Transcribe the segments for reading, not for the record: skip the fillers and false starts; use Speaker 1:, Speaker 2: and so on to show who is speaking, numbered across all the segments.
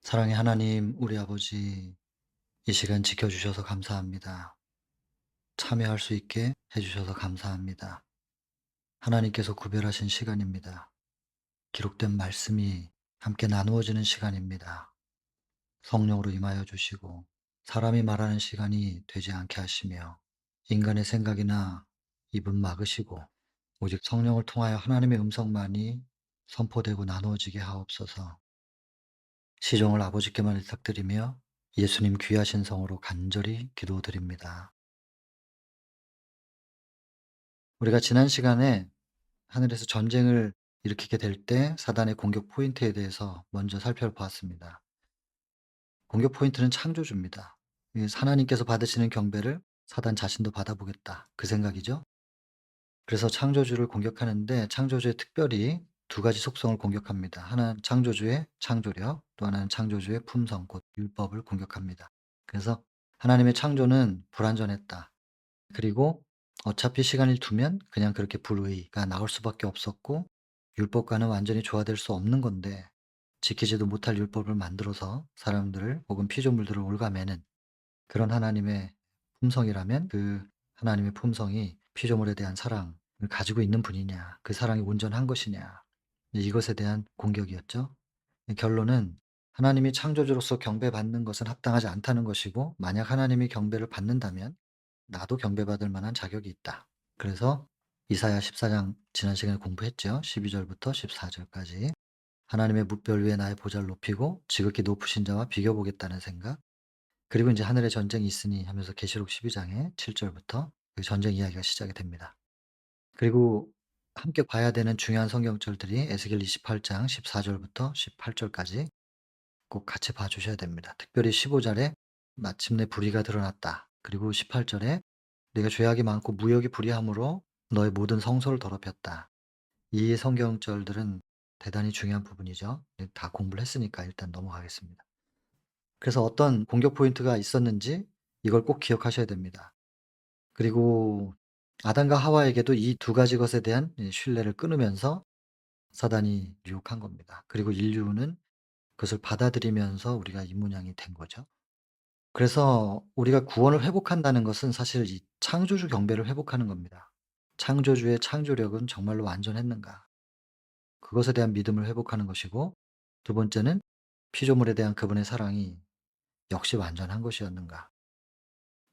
Speaker 1: 사랑의 하나님, 우리 아버지, 이 시간 지켜주셔서 감사합니다. 참여할 수 있게 해주셔서 감사합니다. 하나님께서 구별하신 시간입니다. 기록된 말씀이 함께 나누어지는 시간입니다. 성령으로 임하여 주시고, 사람이 말하는 시간이 되지 않게 하시며, 인간의 생각이나 입은 막으시고, 오직 성령을 통하여 하나님의 음성만이 선포되고 나누어지게 하옵소서. 시종을 아버지께만 부탁드리며 예수님 귀하신 성으로 간절히 기도드립니다. 우리가 지난 시간에 하늘에서 전쟁을 일으키게 될 때 사단의 공격 포인트에 대해서 먼저 살펴보았습니다. 공격 포인트는 창조주입니다. 하나님께서 받으시는 경배를 사단 자신도 받아보겠다. 그 생각이죠. 그래서 창조주를 공격하는데 창조주의 특별히 두 가지 속성을 공격합니다. 하나는 창조주의 창조력, 또 하나는 창조주의 품성, 곧 율법을 공격합니다. 그래서 하나님의 창조는 불완전했다. 그리고 어차피 시간을 두면 그냥 그렇게 불의가 나올 수밖에 없었고 율법과는 완전히 조화될 수 없는 건데 지키지도 못할 율법을 만들어서 사람들을 혹은 피조물들을 옭아매는 그런 하나님의 품성이라면 그 하나님의 품성이 피조물에 대한 사랑을 가지고 있는 분이냐, 그 사랑이 온전한 것이냐, 이것에 대한 공격이었죠. 결론은 하나님이 창조주로서 경배받는 것은 합당하지 않다는 것이고, 만약 하나님이 경배를 받는다면 나도 경배받을 만한 자격이 있다. 그래서 이사야 14장 지난 시간에 공부했죠. 12절부터 14절까지. 하나님의 뭇별 위에 나의 보좌를 높이고 지극히 높으신 자와 비교보겠다는 생각. 그리고 이제 하늘에 전쟁이 있으니 하면서 계시록 12장의 7절부터 그 전쟁 이야기가 시작이 됩니다. 그리고 함께 봐야 되는 중요한 성경절들이 에스겔 28장 14절부터 18절까지 꼭 같이 봐 주셔야 됩니다. 특별히 15절에 마침내 불의가 드러났다. 그리고 18절에 네가 죄악이 많고 무역이 불의함으로 너의 모든 성소를 더럽혔다. 이 성경절들은 대단히 중요한 부분이죠. 다 공부를 했으니까 일단 넘어가겠습니다. 그래서 어떤 공격 포인트가 있었는지 이걸 꼭 기억하셔야 됩니다. 그리고 아담과 하와에게도 이 두 가지 것에 대한 신뢰를 끊으면서 사단이 유혹한 겁니다. 그리고 인류는 그것을 받아들이면서 우리가 이 모양이 된 거죠. 그래서 우리가 구원을 회복한다는 것은 사실 이 창조주 경배를 회복하는 겁니다. 창조주의 창조력은 정말로 완전했는가? 그것에 대한 믿음을 회복하는 것이고, 두 번째는 피조물에 대한 그분의 사랑이 역시 완전한 것이었는가?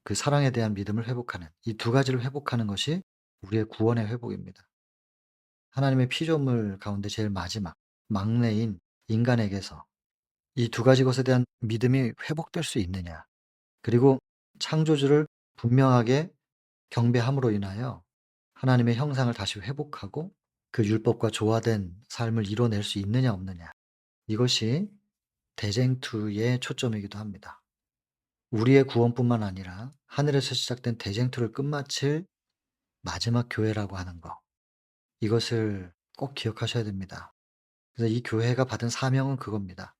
Speaker 1: 그 사랑에 대한 믿음을 회복하는 이 두 가지를 회복하는 것이 우리의 구원의 회복입니다. 하나님의 피조물 가운데 제일 마지막 막내인 인간에게서 이 두 가지 것에 대한 믿음이 회복될 수 있느냐? 그리고 창조주를 분명하게 경배함으로 인하여 하나님의 형상을 다시 회복하고 그 율법과 조화된 삶을 이뤄낼 수 있느냐 없느냐. 이것이 대쟁투의 초점이기도 합니다. 우리의 구원뿐만 아니라 하늘에서 시작된 대쟁투를 끝마칠 마지막 교회라고 하는 거. 이것을 꼭 기억하셔야 됩니다. 그래서 이 교회가 받은 사명은 그겁니다.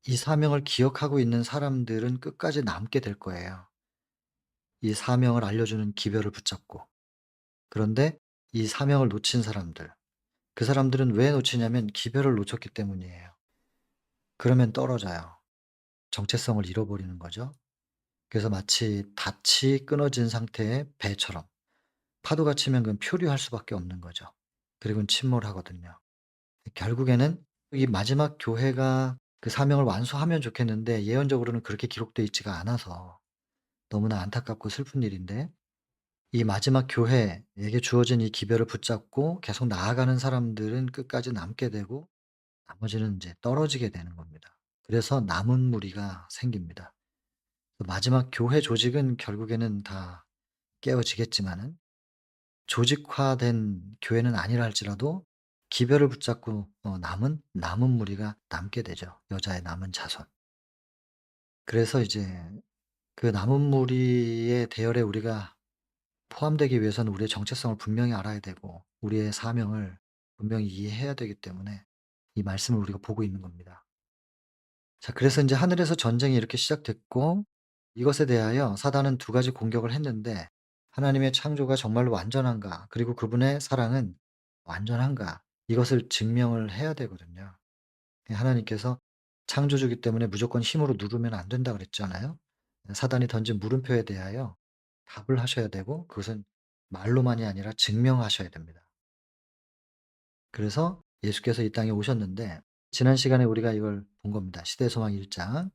Speaker 1: 이 사명을 기억하고 있는 사람들은 끝까지 남게 될 거예요. 이 사명을 알려주는 기별을 붙잡고. 그런데 이 사명을 놓친 사람들, 그 사람들은 왜 놓치냐면 기별을 놓쳤기 때문이에요. 그러면 떨어져요. 정체성을 잃어버리는 거죠. 그래서 마치 닻이 끊어진 상태의 배처럼 파도가 치면 그건 표류할 수밖에 없는 거죠. 그리고는 침몰하거든요. 결국에는 이 마지막 교회가 그 사명을 완수하면 좋겠는데 예언적으로는 그렇게 기록되어 있지가 않아서 너무나 안타깝고 슬픈 일인데, 이 마지막 교회에게 주어진 이 기별을 붙잡고 계속 나아가는 사람들은 끝까지 남게 되고 나머지는 이제 떨어지게 되는 겁니다. 그래서 남은 무리가 생깁니다. 마지막 교회 조직은 결국에는 다 깨어지겠지만은 조직화된 교회는 아니라 할지라도 기별을 붙잡고 남은 무리가 남게 되죠, 여자의 남은 자손. 그래서 이제 그 남은 무리의 대열에 우리가 포함되기 위해서는 우리의 정체성을 분명히 알아야 되고 우리의 사명을 분명히 이해해야 되기 때문에 이 말씀을 우리가 보고 있는 겁니다. 자, 그래서 인제 하늘에서 전쟁이 이렇게 시작됐고 이것에 대하여 사단은 두 가지 공격을 했는데 하나님의 창조가 정말로 완전한가, 그리고 그분의 사랑은 완전한가, 이것을 증명을 해야 되거든요. 예, 하나님께서 창조주기 때문에 무조건 힘으로 누르면 안 된다 그랬잖아요. 사단이 던진 물음표에 대하여 답을 하셔야 되고 그것은 말로만이 아니라 증명하셔야 됩니다. 그래서 예수께서 이 땅에 오셨는데 지난 시간에 우리가 이걸 본 겁니다. 시대의 소망 1 장.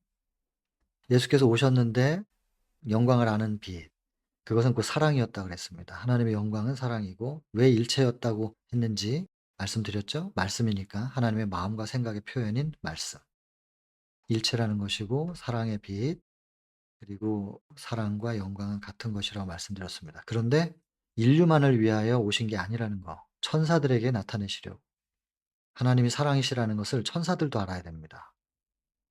Speaker 1: 예수께서 오셨는데 영광을 아는 빛 그것은 그 사랑이었다 그랬습니다. 하나님의 영광은 사랑이고 왜 일체였다고 했는지 말씀드렸죠. 말씀이니까 하나님의 마음과 생각의 표현인 말씀. 일체라는 것이고 사랑의 빛 그리고 사랑과 영광은 같은 것이라고 말씀드렸습니다. 그런데 인류만을 위하여 오신 게 아니라는 거. 천사들에게 나타내시려고. 하나님이 사랑이시라는 것을 천사들도 알아야 됩니다.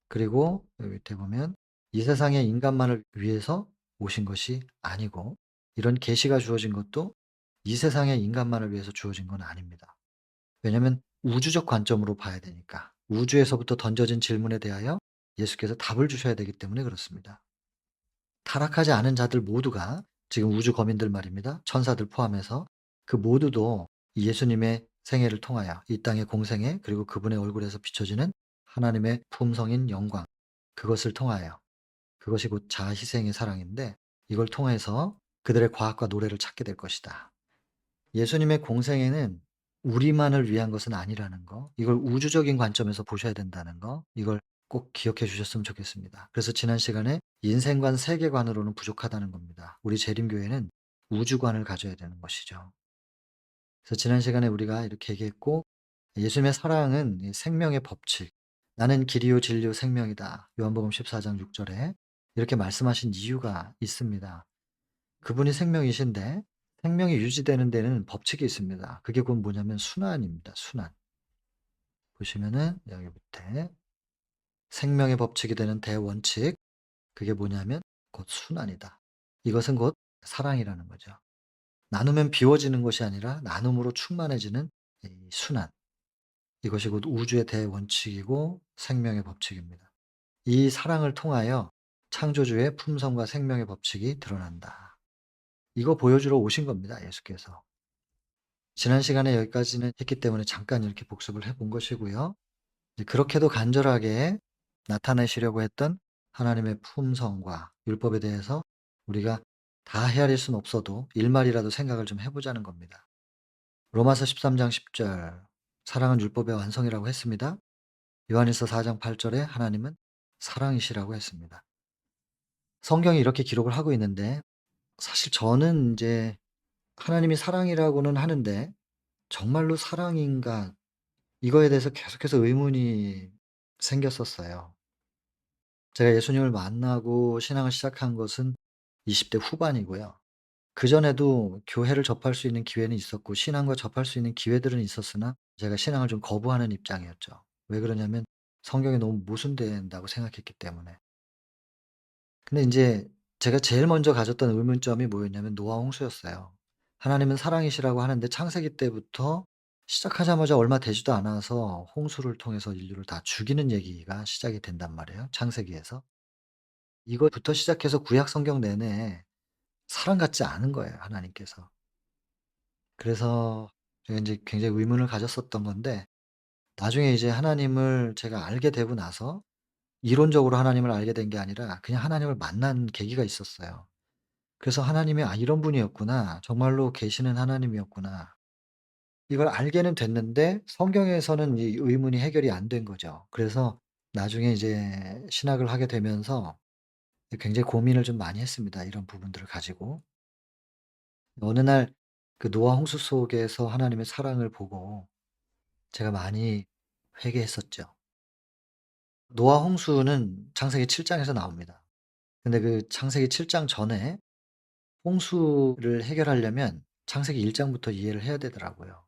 Speaker 1: 그리고 여기 밑에 보면 이 세상의 인간만을 위해서 오신 것이 아니고 이런 계시가 주어진 것도 이 세상의 인간만을 위해서 주어진 건 아닙니다. 왜냐하면 우주적 관점으로 봐야 되니까. 우주에서부터 던져진 질문에 대하여 예수께서 답을 주셔야 되기 때문에 그렇습니다. 타락하지 않은 자들 모두가 지금 우주 거민들 말입니다. 천사들 포함해서 그 모두도 예수님의 생애를 통하여 이 땅의 공생애 그리고 그분의 얼굴에서 비춰지는 하나님의 품성인 영광 그것을 통하여 그것이 곧 자아 희생의 사랑인데 이걸 통해서 그들의 과학과 노래를 찾게 될 것이다. 예수님의 공생애는 우리만을 위한 것은 아니라는 거, 이걸 우주적인 관점에서 보셔야 된다는 거, 이걸 꼭 기억해 주셨으면 좋겠습니다. 그래서 지난 시간에 인생관, 세계관으로는 부족하다는 겁니다. 우리 재림교회는 우주관을 가져야 되는 것이죠. 그래서 지난 시간에 우리가 이렇게 얘기했고 예수님의 사랑은 이 생명의 법칙, 나는 길이요 진리요 생명이다. 요한복음 14장 6 절에 이렇게 말씀하신 이유가 있습니다. 그분이 생명이신데 생명이 유지되는 데는 법칙이 있습니다. 그게 곧 뭐냐면 순환입니다. 순환. 보시면은 여기 밑에 생명의 법칙이 되는 대원칙 그게 뭐냐면 곧 순환이다. 이것은 곧 사랑이라는 거죠. 나누면 비워지는 것이 아니라 나눔으로 충만해지는 이 순환. 이것이 곧 우주의 대원칙이고 생명의 법칙입니다. 이 사랑을 통하여 창조주의 품성과 생명의 법칙이 드러난다. 이거 보여주러 오신 겁니다, 예수께서. 지난 시간에 여기까지는 했기 때문에 잠깐 이렇게 복습을 해본 것이고요. 이제 그렇게도 간절하게 나타내시려고 했던 하나님의 품성과 율법에 대해서 우리가 다 헤아릴 수는 없어도 일말이라도 생각을 좀 해 보자는 겁니다. 로마서 13장 10절 사랑은 율법의 완성이라고 했습니다. 요한일서 4장 8 절에 하나님은 사랑이시라고 했습니다. 성경이 이렇게 기록을 하고 있는데 사실 저는 인제 하나님이 사랑이라고는 하는데 정말로 사랑인가 이거에 대해서 계속해서 의문이 생겼었어요. 제가 예수님을 만나고 신앙을 시작한 것은 20대 후반이고요. 그전에도 교회를 접할 수 있는 기회는 있었고 신앙과 접할 수 있는 기회들은 있었으나 제가 신앙을 좀 거부하는 입장이었죠. 왜 그러냐면 성경이 너무 모순된다고 생각했기 때문에. 근데 인제 제가 제일 먼저 가졌던 의문점이 뭐였냐면 노아 홍수였어요. 하나님은 사랑이시라고 하는데 창세기 때부터 시작하자마자 얼마 되지도 않아서 홍수를 통해서 인류를 다 죽이는 얘기가 시작이 된단 말이에요, 창세기에서. 이것부터 시작해서 구약 성경 내내 사랑 같지 않은 거예요, 하나님께서. 그래서 제가 인제 굉장히 의문을 가졌었던 건데 나중에 이제 하나님을 제가 알게 되고 나서 이론적으로 하나님을 알게 된 게 아니라 그냥 하나님을 만난 계기가 있었어요. 그래서 하나님이 '아 이런 분이었구나. 정말로 계시는 하나님이었구나.' 이걸 알게는 됐는데 성경에서는 이 의문이 해결이 안 된 거죠. 그래서 나중에 이제 신학을 하게 되면서 굉장히 고민을 좀 많이 했습니다, 이런 부분들을 가지고. 어느 날 그 노아 홍수 속에서 하나님의 사랑을 보고 제가 많이 회개했었죠. 노아 홍수는 창세기 7 장에서 나옵니다. 근데 그 창세기 7장 전에 홍수를 해결하려면 창세기 1 장부터 이해를 해야 되더라고요.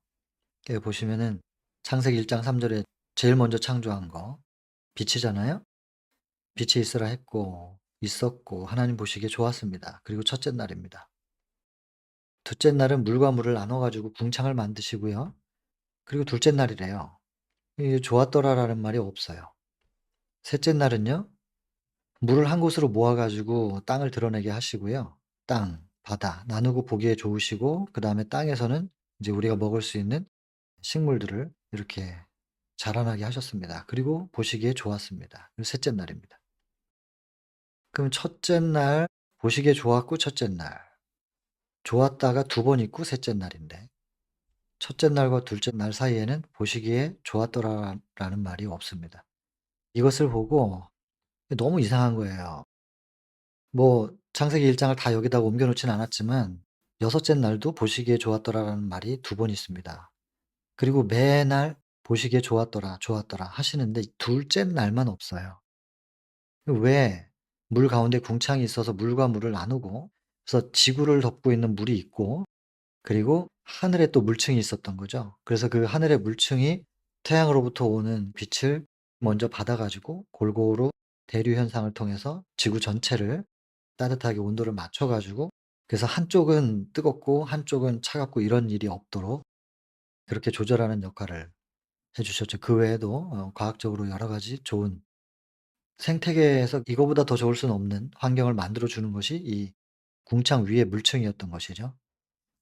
Speaker 1: 여기 보시면은 창세기 1장 3 절에 제일 먼저 창조한 거 빛이잖아요. 빛이 있으라 했고 있었고 하나님 보시기에 좋았습니다. 그리고 첫째 날입니다. 둘째 날은 물과 물을 나눠 가지고 궁창을 만드시고요. 그리고 둘째 날이래요. 이 "좋았더라."라는 말이 없어요. 셋째 날은요. 물을 한 곳으로 모아 가지고 땅을 드러내게 하시고요. 땅, 바다 나누고 보기에 좋으시고 그다음에 땅에서는 이제 우리가 먹을 수 있는 식물들을 이렇게 자라나게 하셨습니다. 그리고 보시기에 좋았습니다. 그리고 셋째 날입니다. 그럼 첫째 날 보시기에 좋았고 첫째 날 좋았다가 두 번 있고 셋째 날인데 첫째 날과 둘째 날 사이에는 보시기에 좋았더라라는 말이 없습니다. 이것을 보고 너무 이상한 거예요. 뭐 창세기 1 장을 다 여기다가 옮겨 놓진 않았지만 여섯째 날도 보시기에 좋았더라라는 말이 두 번 있습니다. 그리고 매날 보시기에 좋았더라, 좋았더라 하시는데 둘째 날만 없어요. 왜 물 가운데 궁창이 있어서 물과 물을 나누고 그래서 지구를 덮고 있는 물이 있고 그리고 하늘에 또 물층이 있었던 거죠. 그래서 그 하늘의 물층이 태양으로부터 오는 빛을 먼저 받아 가지고 골고루 대류 현상을 통해서 지구 전체를 따뜻하게 온도를 맞춰 가지고 그래서 한쪽은 뜨겁고 한쪽은 차갑고 이런 일이 없도록 그렇게 조절하는 역할을 해 주셨죠. 그 외에도 과학적으로 여러 가지 좋은 생태계에서 이거보다 더 좋을 수는 없는 환경을 만들어 주는 것이 이 궁창 위의 물층이었던 것이죠.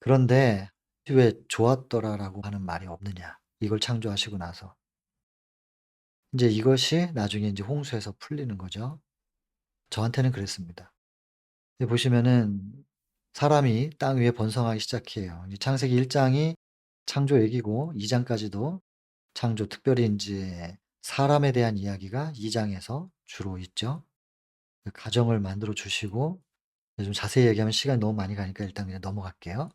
Speaker 1: 그런데 왜 "좋았더라."라고 하는 말이 없느냐. 이걸 창조하시고 나서. 인제 이것이 나중에 인제 홍수에서 풀리는 거죠. 저한테는 그랬습니다. 여기 보시면은 사람이 땅 위에 번성하기 시작해요. 이제 창세기 1 장이 창조 얘기고 2 장까지도 창조 특별히 인제 사람에 대한 이야기가 2 장에서 주로 있죠. 그 가정을 만들어 주시고 좀 자세히 얘기하면 시간이 너무 많이 가니까 일단 그냥 넘어갈게요.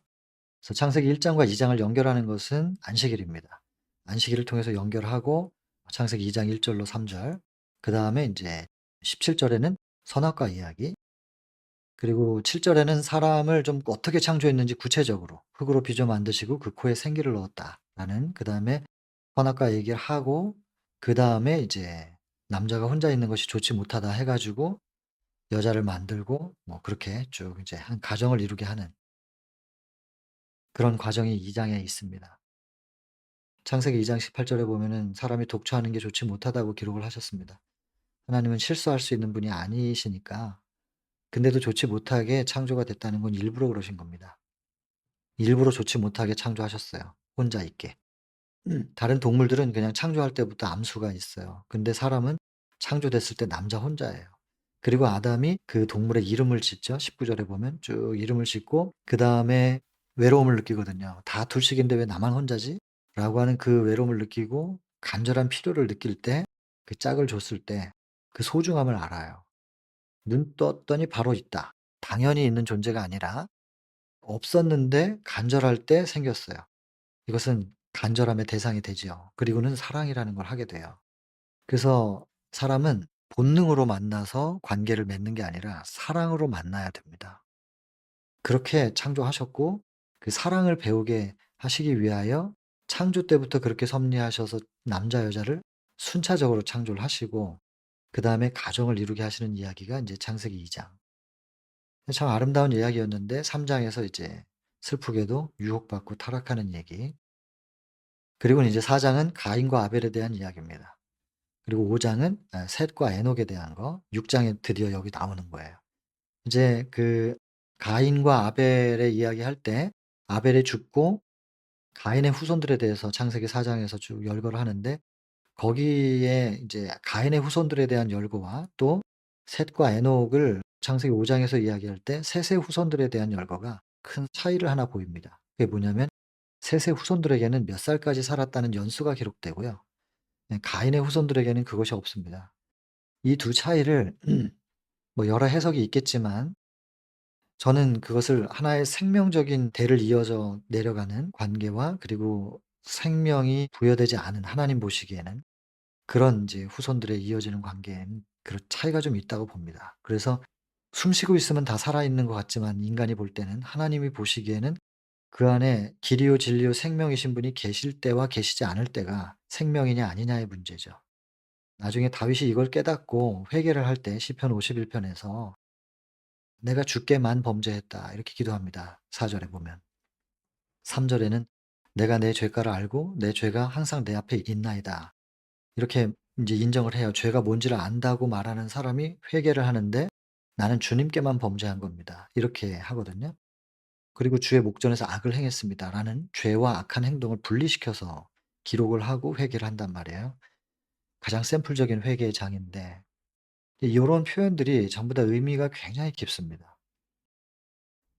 Speaker 1: 그래서 창세기 1 장과 2 장을 연결하는 것은 안식일입니다. 안식일을 통해서 연결하고 창세기 2장 1 절로 3 절 그다음에 인제 17 절에는 선악과 이야기 그리고 7 절에는 사람을 좀 어떻게 창조했는지 구체적으로 "흙으로 빚어 만드시고 그 코에 생기를 넣었다."라는 그다음에 선악과 얘기를 하고 그다음에 이제 "남자가 혼자 있는 것이 좋지 못하다." 해 가지고 여자를 만들고 뭐 그렇게 쭉 이제 한 가정을 이루게 하는 그런 과정이 2 장에 있습니다. 창세기 2장 18 절에 보면은 "사람이 독처하는 게 좋지 못하다."고 기록을 하셨습니다. 하나님은 실수할 수 있는 분이 아니시니까 근데도 좋지 못하게 창조가 됐다는 건 일부러 그러신 겁니다. 일부러 좋지 못하게 창조하셨어요, 혼자 있게. 다른 동물들은 그냥 창조할 때부터 암수가 있어요. 근데 사람은 창조됐을 때 남자 혼자예요. 그리고 아담이 그 동물의 이름을 짓죠. 19 절에 보면 쭉 이름을 짓고 그다음에 외로움을 느끼거든요. '다 둘씩인데 왜 나만 혼자지?' 라고 하는 그 외로움을 느끼고 간절한 필요를 느낄 때 그 짝을 줬을 때 그 소중함을 알아요. 눈 떴더니 바로 있다. 당연히 있는 존재가 아니라 없었는데 간절할 때 생겼어요. 이것은 간절함의 대상이 되지요. 그리고는 사랑이라는 걸 하게 돼요. 그래서 사람은 본능으로 만나서 관계를 맺는 게 아니라 사랑으로 만나야 됩니다. 그렇게 창조하셨고 그 사랑을 배우게 하시기 위하여 창조 때부터 그렇게 섭리하셔서 남자 여자를 순차적으로 창조를 하시고 그다음에 가정을 이루게 하시는 이야기가 인제 창세기 2 장. 참 아름다운 이야기였는데 3 장에서 이제 슬프게도 유혹받고 타락하는 얘기. 그리고는 이제 4 장은 가인과 아벨에 대한 이야기입니다. 그리고 5 장은 셋과 에녹에 대한 거, 6 장에 드디어 여기 나오는 거예요. 이제 그 가인과 아벨의 이야기할 때 아벨이 죽고 가인의 후손들에 대해서 창세기 4 장에서 쭉 열거를 하는데 거기에 이제 가인의 후손들에 대한 열거와 또 셋과 에녹을 창세기 5 장에서 이야기할 때 셋의 후손들에 대한 열거가 큰 차이를 하나 보입니다. 그게 뭐냐면 셋의 후손들에게는 몇 살까지 살았다는 연수가 기록되고요. 가인의 후손들에게는 그것이 없습니다. 이 두 차이를 뭐 여러 해석이 있겠지만 저는 그것을 하나의 생명적인 대를 이어져 내려가는 관계와 그리고 생명이 부여되지 않은 하나님 보시기에는 그런 인제 후손들의 이어지는 관계에는 그런 차이가 좀 있다고 봅니다. 그래서 숨쉬고 있으면 다 살아있는 것 같지만 인간이 볼 때는 하나님이 보시기에는 그 안에 길이요 진리요 생명이신 분이 계실 때와 계시지 않을 때가 생명이냐 아니냐의 문제죠. 나중에 다윗이 이걸 깨닫고 회개를 할 때 시편 51 편에서 "내가 주께만 범죄했다." 이렇게 기도합니다. 4 절에 보면. 3 절에는 "내가 내 죄가를 알고 내 죄가 항상 내 앞에 있나이다." 이렇게 인제 인정을 해요. 죄가 뭔지를 안다고 말하는 사람이 회개를 하는데 "나는 주님께만 범죄한 겁니다." 이렇게 하거든요. 그리고 "주의 목전에서 악을 행했습니다."라는 죄와 악한 행동을 분리시켜서 기록을 하고 회개를 한단 말이에요. 가장 샘플적인 회개의 장인데 이 요런 표현들이 전부 다 의미가 굉장히 깊습니다.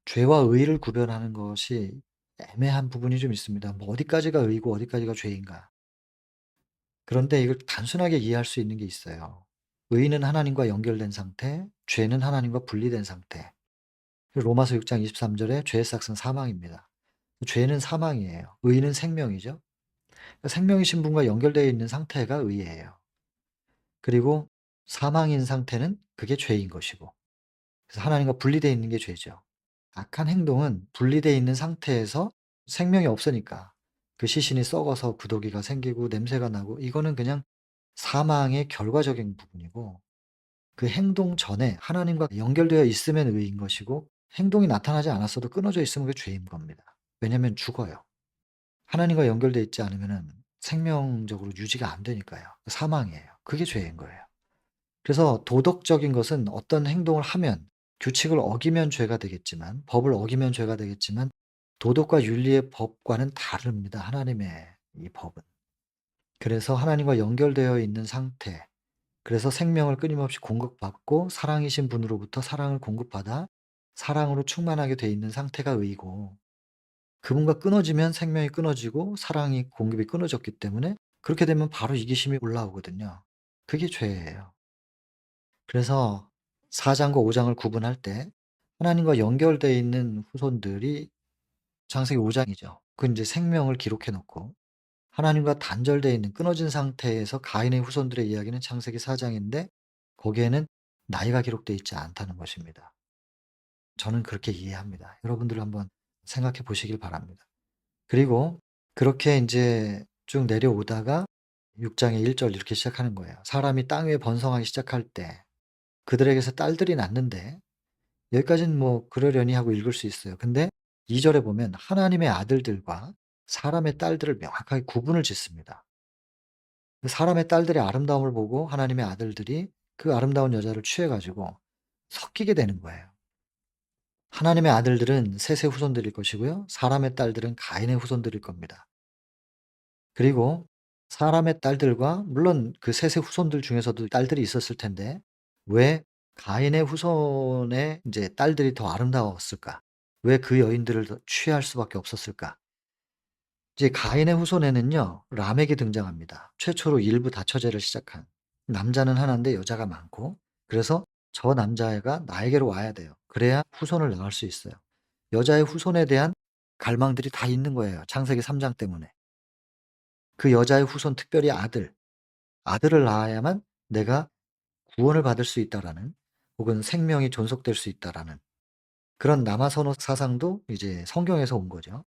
Speaker 1: 죄와 의를 구별하는 것이 애매한 부분이 좀 있습니다. 뭐 어디까지가 의고 어디까지가 죄인가. 그런데 이걸 단순하게 이해할 수 있는 게 있어요. 의는 하나님과 연결된 상태, 죄는 하나님과 분리된 상태. 로마서 6장 23 절에 죄의 삭은 사망입니다. 죄는 사망이에요. 의는 생명이죠. 그러니까 생명이신 분과 연결되어 있는 상태가 의예요. 그리고 사망인 상태는 그게 죄인 것이고. 그래서 하나님과 분리되어 있는 게 죄죠. 악한 행동은 분리되어 있는 상태에서 생명이 없으니까 그 시신이 썩어서 구더기가 생기고 냄새가 나고 이거는 그냥 사망의 결과적인 부분이고 그 행동 전에 하나님과 연결되어 있으면 의인 것이고 행동이 나타나지 않았어도 끊어져 있으면 그게 죄인 겁니다. 왜냐하면 죽어요. 하나님과 연결되어 있지 않으면은 생명적으로 유지가 안 되니까요. 사망이에요. 그게 죄인 거예요. 그래서 도덕적인 것은 어떤 행동을 하면 규칙을 어기면 죄가 되겠지만 법을 어기면 죄가 되겠지만 도덕과 윤리의 법과는 다릅니다. 하나님의 이 법은. 그래서 하나님과 연결되어 있는 상태 그래서 생명을 끊임없이 공급받고 사랑이신 분으로부터 사랑을 공급받아 사랑으로 충만하게 돼 있는 상태가 의이고 그분과 끊어지면 생명이 끊어지고 사랑이 공급이 끊어졌기 때문에 그렇게 되면 바로 이기심이 올라오거든요. 그게 죄예요. 그래서 4 장과 5 장을 구분할 때 하나님과 연결되어 있는 후손들이 창세기 5 장이죠. 그 인제 생명을 기록해 놓고 하나님과 단절되어 있는 끊어진 상태에서 가인의 후손들의 이야기는 창세기 4 장인데 거기에는 나이가 기록되어 있지 않다는 것입니다. 저는 그렇게 이해합니다. 여러분들 한번 생각해 보시길 바랍니다. 그리고 그렇게 인제 쭉 내려오다가 6 장의 1절 이렇게 시작하는 거예요. "사람이 땅 위에 번성하기 시작할 때 그들에게서 딸들이 낳는데" 여기까지는 뭐 그러려니 하고 읽을 수 있어요. 근데 2 절에 보면 하나님의 아들들과 사람의 딸들을 명확하게 구분을 짓습니다. 그 사람의 딸들의 아름다움을 보고 하나님의 아들들이 그 아름다운 여자를 취해 가지고 섞이게 되는 거예요. 하나님의 아들들은 셋의 후손들일 것이고요. 사람의 딸들은 가인의 후손들일 겁니다. 그리고 사람의 딸들과 물론 그 셋의 후손들 중에서도 딸들이 있었을 텐데 왜 가인의 후손의 인제 딸들이 더 아름다웠을까? 왜 그 여인들을 더 취할 수밖에 없었을까? 이제 가인의 후손에는요 라멕이 등장합니다. 최초로 일부 다처제를 시작한. 남자는 하나인데 여자가 많고 그래서 저 남자애가 나에게로 와야 돼요. 그래야 후손을 낳을 수 있어요. 여자의 후손에 대한 갈망들이 다 있는 거예요 창세기 3장 때문에. 그 여자의 후손 특별히 아들을 낳아야만 내가 구원을 받을 수 있다라는 혹은 생명이 존속될 수 있다라는 그런 남아선호 사상도 이제 성경에서 온 거죠.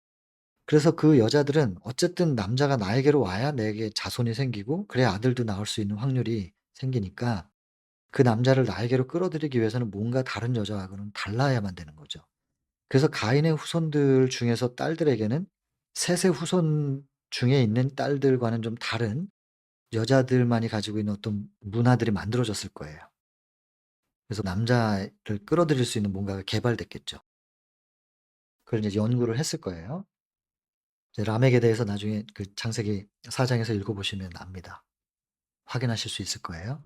Speaker 1: 그래서 그 여자들은 어쨌든 남자가 나에게로 와야 내게 자손이 생기고 그래야 아들도 낳을 수 있는 확률이 생기니까 그 남자를 나에게로 끌어들이기 위해서는 뭔가 다른 여자하고는 달라야만 되는 거죠. 그래서 가인의 후손들 중에서 딸들에게는 셋의 후손 중에 있는 딸들과는 좀 다른 여자들만이 가지고 있는 어떤 문화들이 만들어졌을 거예요. 그래서 남자를 끌어들일 수 있는 뭔가가 개발됐겠죠. 그걸 이제 연구를 했을 거예요. 이제 라멕에 대해서 나중에 그 창세기 4 장에서 읽어 보시면 압니다. 확인하실 수 있을 거예요.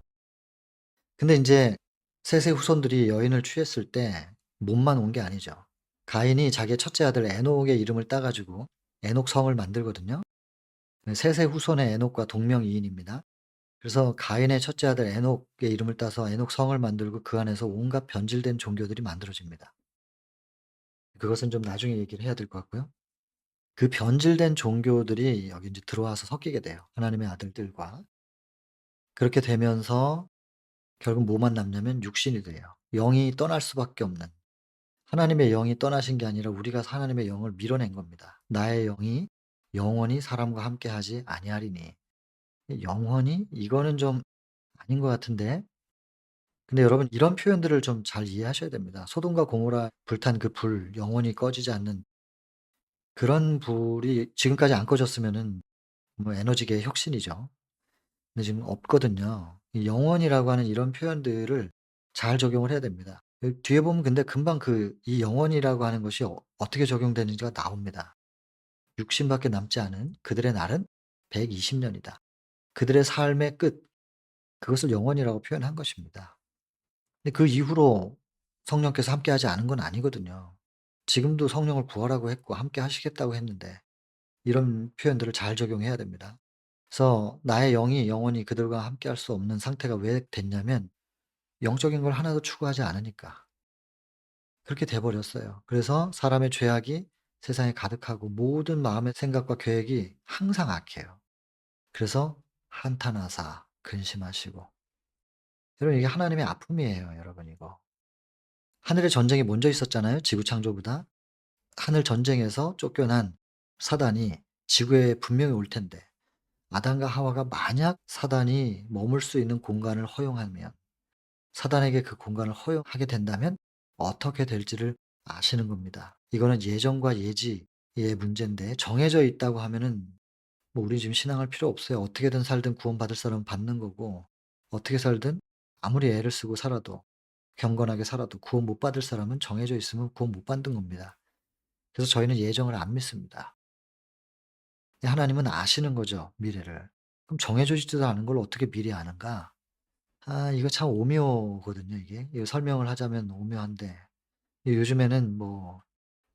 Speaker 1: 근데 인제 셋의 후손들이 여인을 취했을 때 몸만 온 게 아니죠. 가인이 자기의 첫째 아들 에녹의 이름을 따 가지고 에녹 성을 만들거든요. 네 셋의 후손의 에녹과 동명이인입니다. 그래서 가인의 첫째 아들 에녹의 이름을 따서 에녹 성을 만들고 그 안에서 온갖 변질된 종교들이 만들어집니다. 그것은 좀 나중에 얘기를 해야 될 것 같고요. 그 변질된 종교들이 여기 인제 들어와서 섞이게 돼요, 하나님의 아들들과. 그렇게 되면서 결국 뭐만 남냐면 육신이 돼요. 영이 떠날 수밖에 없는. 하나님의 영이 떠나신 게 아니라 우리가 하나님의 영을 밀어낸 겁니다. "나의 영이 영원히 사람과 함께하지 아니하리니." 영원히? 이거는 좀 아닌 것 같은데. 근데 여러분 이런 표현들을 좀 잘 이해하셔야 됩니다. 소돔과 고모라 불탄 그 불 영원히 꺼지지 않는 그런 불이 지금까지 안 꺼졌으면은 뭐 에너지계의 혁신이죠. 근데 지금 없거든요. 이 영원이라고 하는 이런 표현들을 잘 적용을 해야 됩니다. 그 뒤에 보면 근데 금방 그 이 영원이라고 하는 것이 어떻게 적용되는지가 나옵니다. 육신밖에 남지 않은 그들의 날은 120 년이다. 그들의 삶의 끝, 그것을 영원이라고 표현한 것입니다. 근데 그 이후로 성령께서 함께하지 않은 건 아니거든요. 지금도 성령을 부어라고 했고 함께 하시겠다고 했는데 이런 표현들을 잘 적용해야 됩니다. 그래서 나의 영이 영원히 그들과 함께할 수 없는 상태가 왜 됐냐면 영적인 걸 하나도 추구하지 않으니까. 그렇게 돼 버렸어요. 그래서 사람의 죄악이 세상에 가득하고 모든 마음의 생각과 계획이 항상 악해요. 그래서 한탄하사 근심하시고. 여러분 이게 하나님의 아픔이에요 여러분 이거. 하늘의 전쟁이 먼저 있었잖아요 지구 창조보다. 하늘 전쟁에서 쫓겨난 사단이 지구에 분명히 올 텐데 아담과 하와가 만약 사단이 머물 수 있는 공간을 허용하면 사단에게 그 공간을 허용하게 된다면 어떻게 될지를 아시는 겁니다. 이거는 예정과 예지의 문제인데 정해져 있다고 하면은 뭐 우리 지금 신앙할 필요 없어요. 어떻게든 살든 구원받을 사람은 받는 거고 어떻게 살든 아무리 애를 쓰고 살아도 경건하게 살아도 구원 못 받을 사람은 정해져 있으면 구원 못 받는 겁니다. 그래서 저희는 예정을 안 믿습니다. 하나님은 아시는 거죠, 미래를. 그럼 정해져 있지도 않은 걸 어떻게 미리 아는가? 이거 참 오묘거든요, 이게. 이거 설명을 하자면 오묘한데 요즘에는 뭐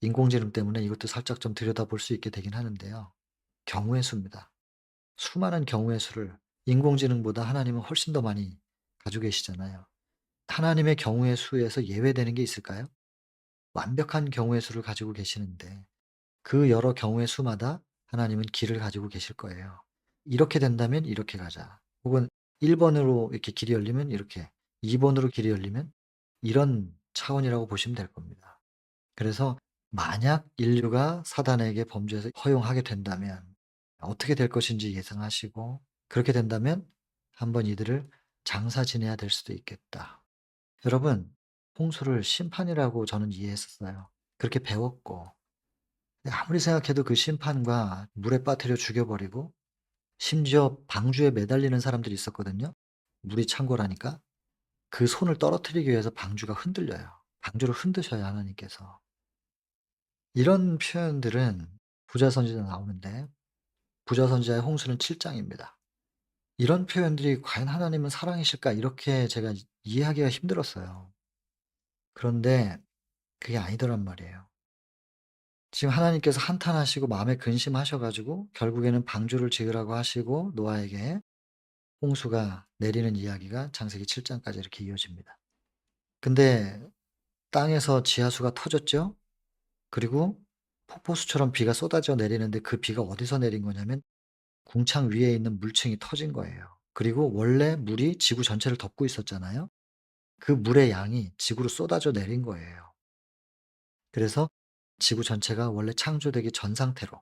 Speaker 1: 인공지능 때문에 이것도 살짝 좀 들여다볼 수 있게 되긴 하는데요. 경우의 수입니다. 수많은 경우의 수를 인공지능보다 하나님은 훨씬 더 많이 가지고 계시잖아요. 하나님의 경우의 수에서 예외되는 게 있을까요? 완벽한 경우의 수를 가지고 계시는데 그 여러 경우의 수마다 하나님은 길을 가지고 계실 거예요. 이렇게 된다면 이렇게 가자. 혹은 1 번으로 이렇게 길이 열리면 이렇게, 2 번으로 길이 열리면 이런 차원이라고 보시면 될 겁니다. 그래서 만약 인류가 사단에게 범죄에서 허용하게 된다면 어떻게 될 것인지 예상하시고 그렇게 된다면 한번 이들을 장사 지내야 될 수도 있겠다. 여러분 홍수를 심판이라고 저는 이해했었어요. 그렇게 배웠고 아무리 생각해도 그 심판과 물에 빠뜨려 죽여 버리고 심지어 방주에 매달리는 사람들이 있었거든요. 물이 찬 거라니까. 그 손을 떨어뜨리기 위해서 방주가 흔들려요. 방주를 흔드셔요 하나님께서. 이런 표현들은 부자 선지자 나오는데 부자 선지자의 홍수는 7 장입니다. 이런 표현들이 '과연 하나님은 사랑이실까?' 이렇게 제가 이해하기가 힘들었어요. 그런데 그게 아니더란 말이에요. 지금 하나님께서 한탄하시고 마음에 근심하셔 가지고 결국에는 방주를 지으라고 하시고 노아에게 홍수가 내리는 이야기가 창세기 7 장까지 이렇게 이어집니다. 근데 땅에서 지하수가 터졌죠. 그리고 폭포수처럼 비가 쏟아져 내리는데 그 비가 어디서 내린 거냐면 궁창 위에 있는 물층이 터진 거예요. 그리고 원래 물이 지구 전체를 덮고 있었잖아요. 그 물의 양이 지구로 쏟아져 내린 거예요. 그래서 지구 전체가 원래 창조되기 전 상태로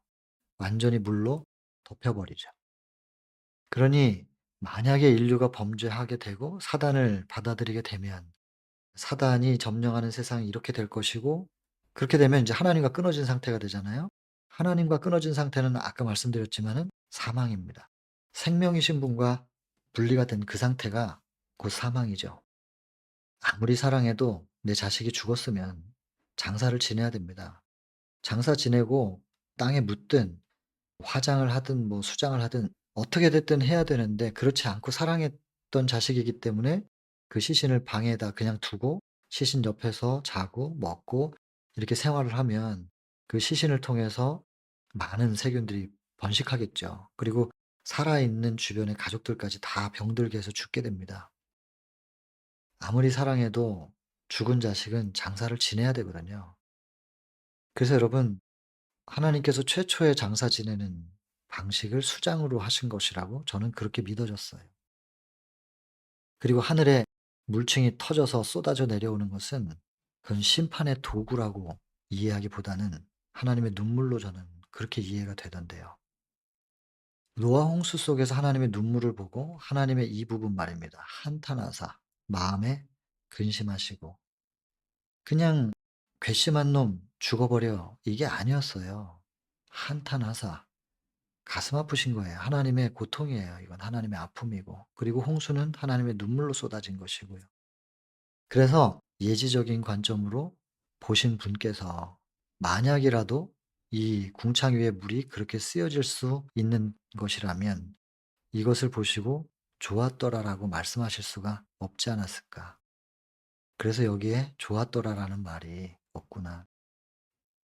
Speaker 1: 완전히 물로 덮여 버리죠. 그러니 만약에 인류가 범죄하게 되고 사단을 받아들이게 되면 사단이 점령하는 세상이 이렇게 될 것이고 그렇게 되면 인제 하나님과 끊어진 상태가 되잖아요. 하나님과 끊어진 상태는 아까 말씀드렸지만은 사망입니다. 생명이신 분과 분리가 된 그 상태가 곧 사망이죠. 아무리 사랑해도 내 자식이 죽었으면 장사를 지내야 됩니다. 장사 지내고 땅에 묻든 화장을 하든 뭐 수장을 하든 어떻게 됐든 해야 되는데 그렇지 않고 사랑했던 자식이기 때문에 그 시신을 방에다 그냥 두고 시신 옆에서 자고 먹고 이렇게 생활을 하면 그 시신을 통해서 많은 세균들이 번식하겠죠. 그리고 살아있는 주변의 가족들까지 다 병들게 해서 죽게 됩니다. 아무리 사랑해도 죽은 자식은 장사를 지내야 되거든요. 그래서 여러분 하나님께서 최초의 장사 지내는 방식을 수장으로 하신 것이라고 저는 그렇게 믿어졌어요. 그리고 하늘에 물층이 터져서 쏟아져 내려오는 것은 그건 심판의 도구라고 이해하기보다는 하나님의 눈물로 저는 그렇게 이해가 되던데요. 노아 홍수 속에서 하나님의 눈물을 보고 하나님의 이 부분 말입니다. 한탄하사 마음에 근심하시고 그냥 '괘씸한 놈 죽어버려.' 이게 아니었어요. 한탄하사 가슴 아프신 거예요. 하나님의 고통이에요. 이건 하나님의 아픔이고 그리고 홍수는 하나님의 눈물로 쏟아진 것이고요. 그래서 예지적인 관점으로 보신 분께서 만약이라도 이 궁창 위에 물이 그렇게 쓰여질 수 있는 것이라면 이것을 보시고 "좋았더라."라고 말씀하실 수가 없지 않았을까. 그래서 여기에 "좋았더라."라는 말이 없구나.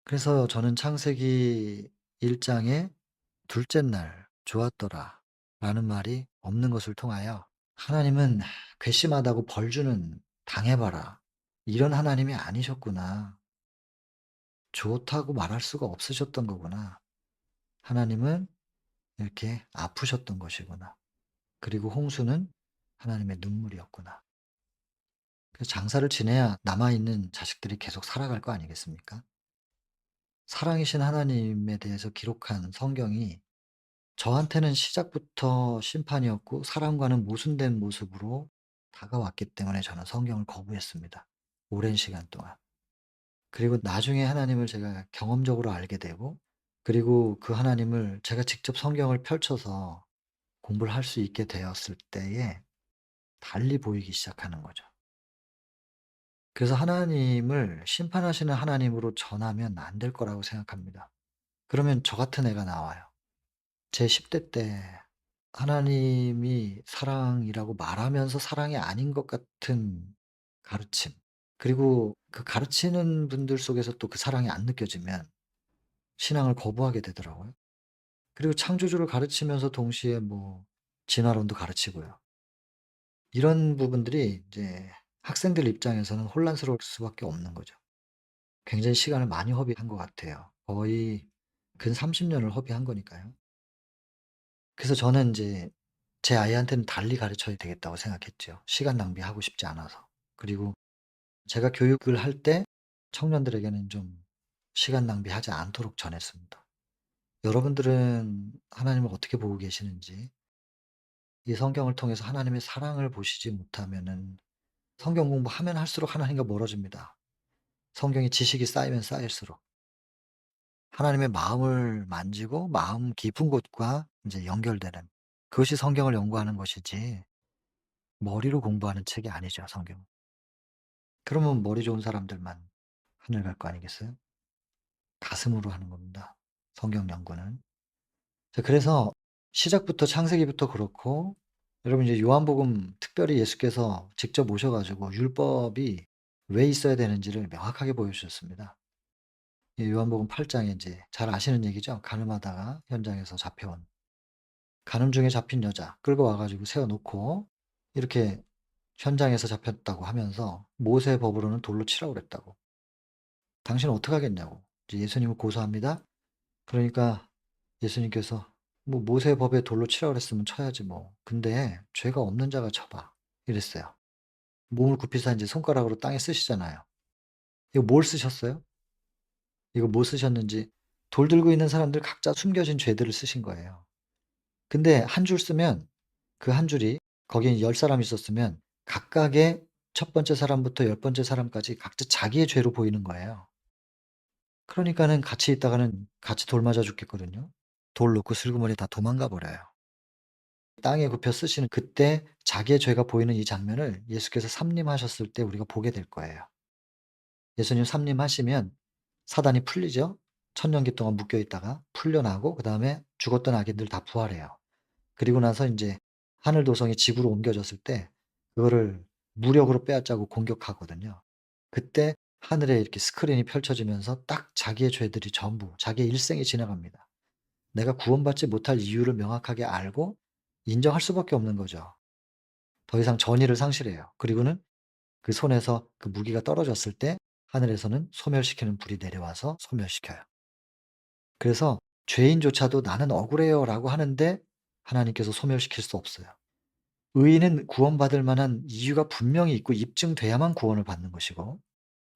Speaker 1: 그래서 저는 창세기 1 장의 둘째 날 "좋았더라."라는 말이 없는 것을 통하여 하나님은 괘씸하다고 벌 주는 "당해 봐라." 이런 하나님이 아니셨구나. 좋다고 말할 수가 없으셨던 거구나. 하나님은 이렇게 아프셨던 것이구나. 그리고 홍수는 하나님의 눈물이었구나. 그래서 장사를 지내야 남아 있는 자식들이 계속 살아갈 거 아니겠습니까? 사랑이신 하나님에 대해서 기록한 성경이 저한테는 시작부터 심판이었고 사람과는 모순된 모습으로 다가왔기 때문에 저는 성경을 거부했습니다, 오랜 시간 동안. 그리고 나중에 하나님을 제가 경험적으로 알게 되고, 그리고 그 하나님을 제가 직접 성경을 펼쳐서 공부를 할 수 있게 되었을 때에 달리 보이기 시작하는 거죠. 그래서 하나님을 심판하시는 하나님으로 전하면 안 될 거라고 생각합니다. 그러면 저 같은 애가 나와요. 제 10대 때 하나님이 사랑이라고 말하면서 사랑이 아닌 것 같은 가르침, 그리고 그 가르치는 분들 속에서 또 그 사랑이 안 느껴지면 신앙을 거부하게 되더라고요. 그리고 창조주를 가르치면서 동시에 뭐 진화론도 가르치고요. 이런 부분들이 이제 학생들 입장에서는 혼란스러울 수밖에 없는 거죠. 굉장히 시간을 많이 허비한 것 같아요. 거의 근 30 년을 허비한 거니까요. 그래서 저는 인제 제 아이한테는 달리 가르쳐야 되겠다고 생각했죠, 시간 낭비하고 싶지 않아서. 그리고 제가 교육을 할 때 청년들에게는 좀 시간 낭비하지 않도록 전했습니다. 여러분들은 하나님을 어떻게 보고 계시는지, 이 성경을 통해서 하나님의 사랑을 보시지 못하면은 성경 공부하면 할수록 하나님과 멀어집니다. 성경의 지식이 쌓이면 쌓일수록. 하나님의 마음을 만지고 마음 깊은 곳과 인제 연결되는, 그것이 성경을 연구하는 것이지 머리로 공부하는 책이 아니죠, 성경은. 그러면 머리 좋은 사람들만 하늘 갈 거 아니겠어요? 가슴으로 하는 겁니다, 성경 연구는. 자, 그래서 시작부터 창세기부터 그렇고, 여러분 이제 요한복음 특별히 예수께서 직접 오셔 가지고 율법이 왜 있어야 되는지를 명확하게 보여주셨습니다. 이 요한복음 8 장에 인제 잘 아시는 얘기죠. 가늠하다가 현장에서 잡혀온, 가늠 중에 잡힌 여자 끌고 와 가지고 세워 놓고 이렇게 현장에서 잡혔다고 하면서 모세의 법으로는 돌로 치라고 그랬다고. 당신은 어떡하겠냐고 이제 예수님을 고소합니다. 그러니까 예수님께서 "뭐 모세의 법에 돌로 치라고 그랬으면 쳐야지 뭐. 근데 죄가 없는 자가 쳐 봐." 이랬어요. 몸을 굽히사 인제 손가락으로 땅에 쓰시잖아요. 이거 뭘 쓰셨어요? 이거 뭐 쓰셨는지, 돌 들고 있는 사람들 각자 숨겨진 죄들을 쓰신 거예요. 근데 한 줄 쓰면 그 한 줄이, 거기에 10 사람이 있었으면 각각의 첫 번째 사람부터 열 번째 사람까지 각자 자기의 죄로 보이는 거예요. 그러니까는 같이 있다가는 같이 돌 맞아 죽겠거든요. 돌 놓고 슬그머니 다 도망가 버려요. 땅에 굽혀 쓰시는 그때 자기의 죄가 보이는 이 장면을 예수께서 삼림하셨을 때 우리가 보게 될 거예요. 예수님 삼림하시면 사단이 풀리죠. 천년기 동안 묶여 있다가 풀려나고 그다음에 죽었던 악인들 다 부활해요. 그리고 나서 인제 하늘 도성이 지구로 옮겨졌을 때 그거를 무력으로 빼앗자고 공격하거든요. 그때 하늘에 이렇게 스크린이 펼쳐지면서 딱 자기의 죄들이 전부, 자기의 일생이 지나갑니다. 내가 구원받지 못할 이유를 명확하게 알고 인정할 수밖에 없는 거죠. 더 이상 전의를 상실해요. 그리고는 그 손에서 그 무기가 떨어졌을 때 하늘에서는 소멸시키는 불이 내려와서 소멸시켜요. 그래서 죄인조차도 "나는 억울해요."라고 하는데 하나님께서 소멸시킬 수 없어요. 의인은 구원받을 만한 이유가 분명히 있고 입증돼야만 구원을 받는 것이고,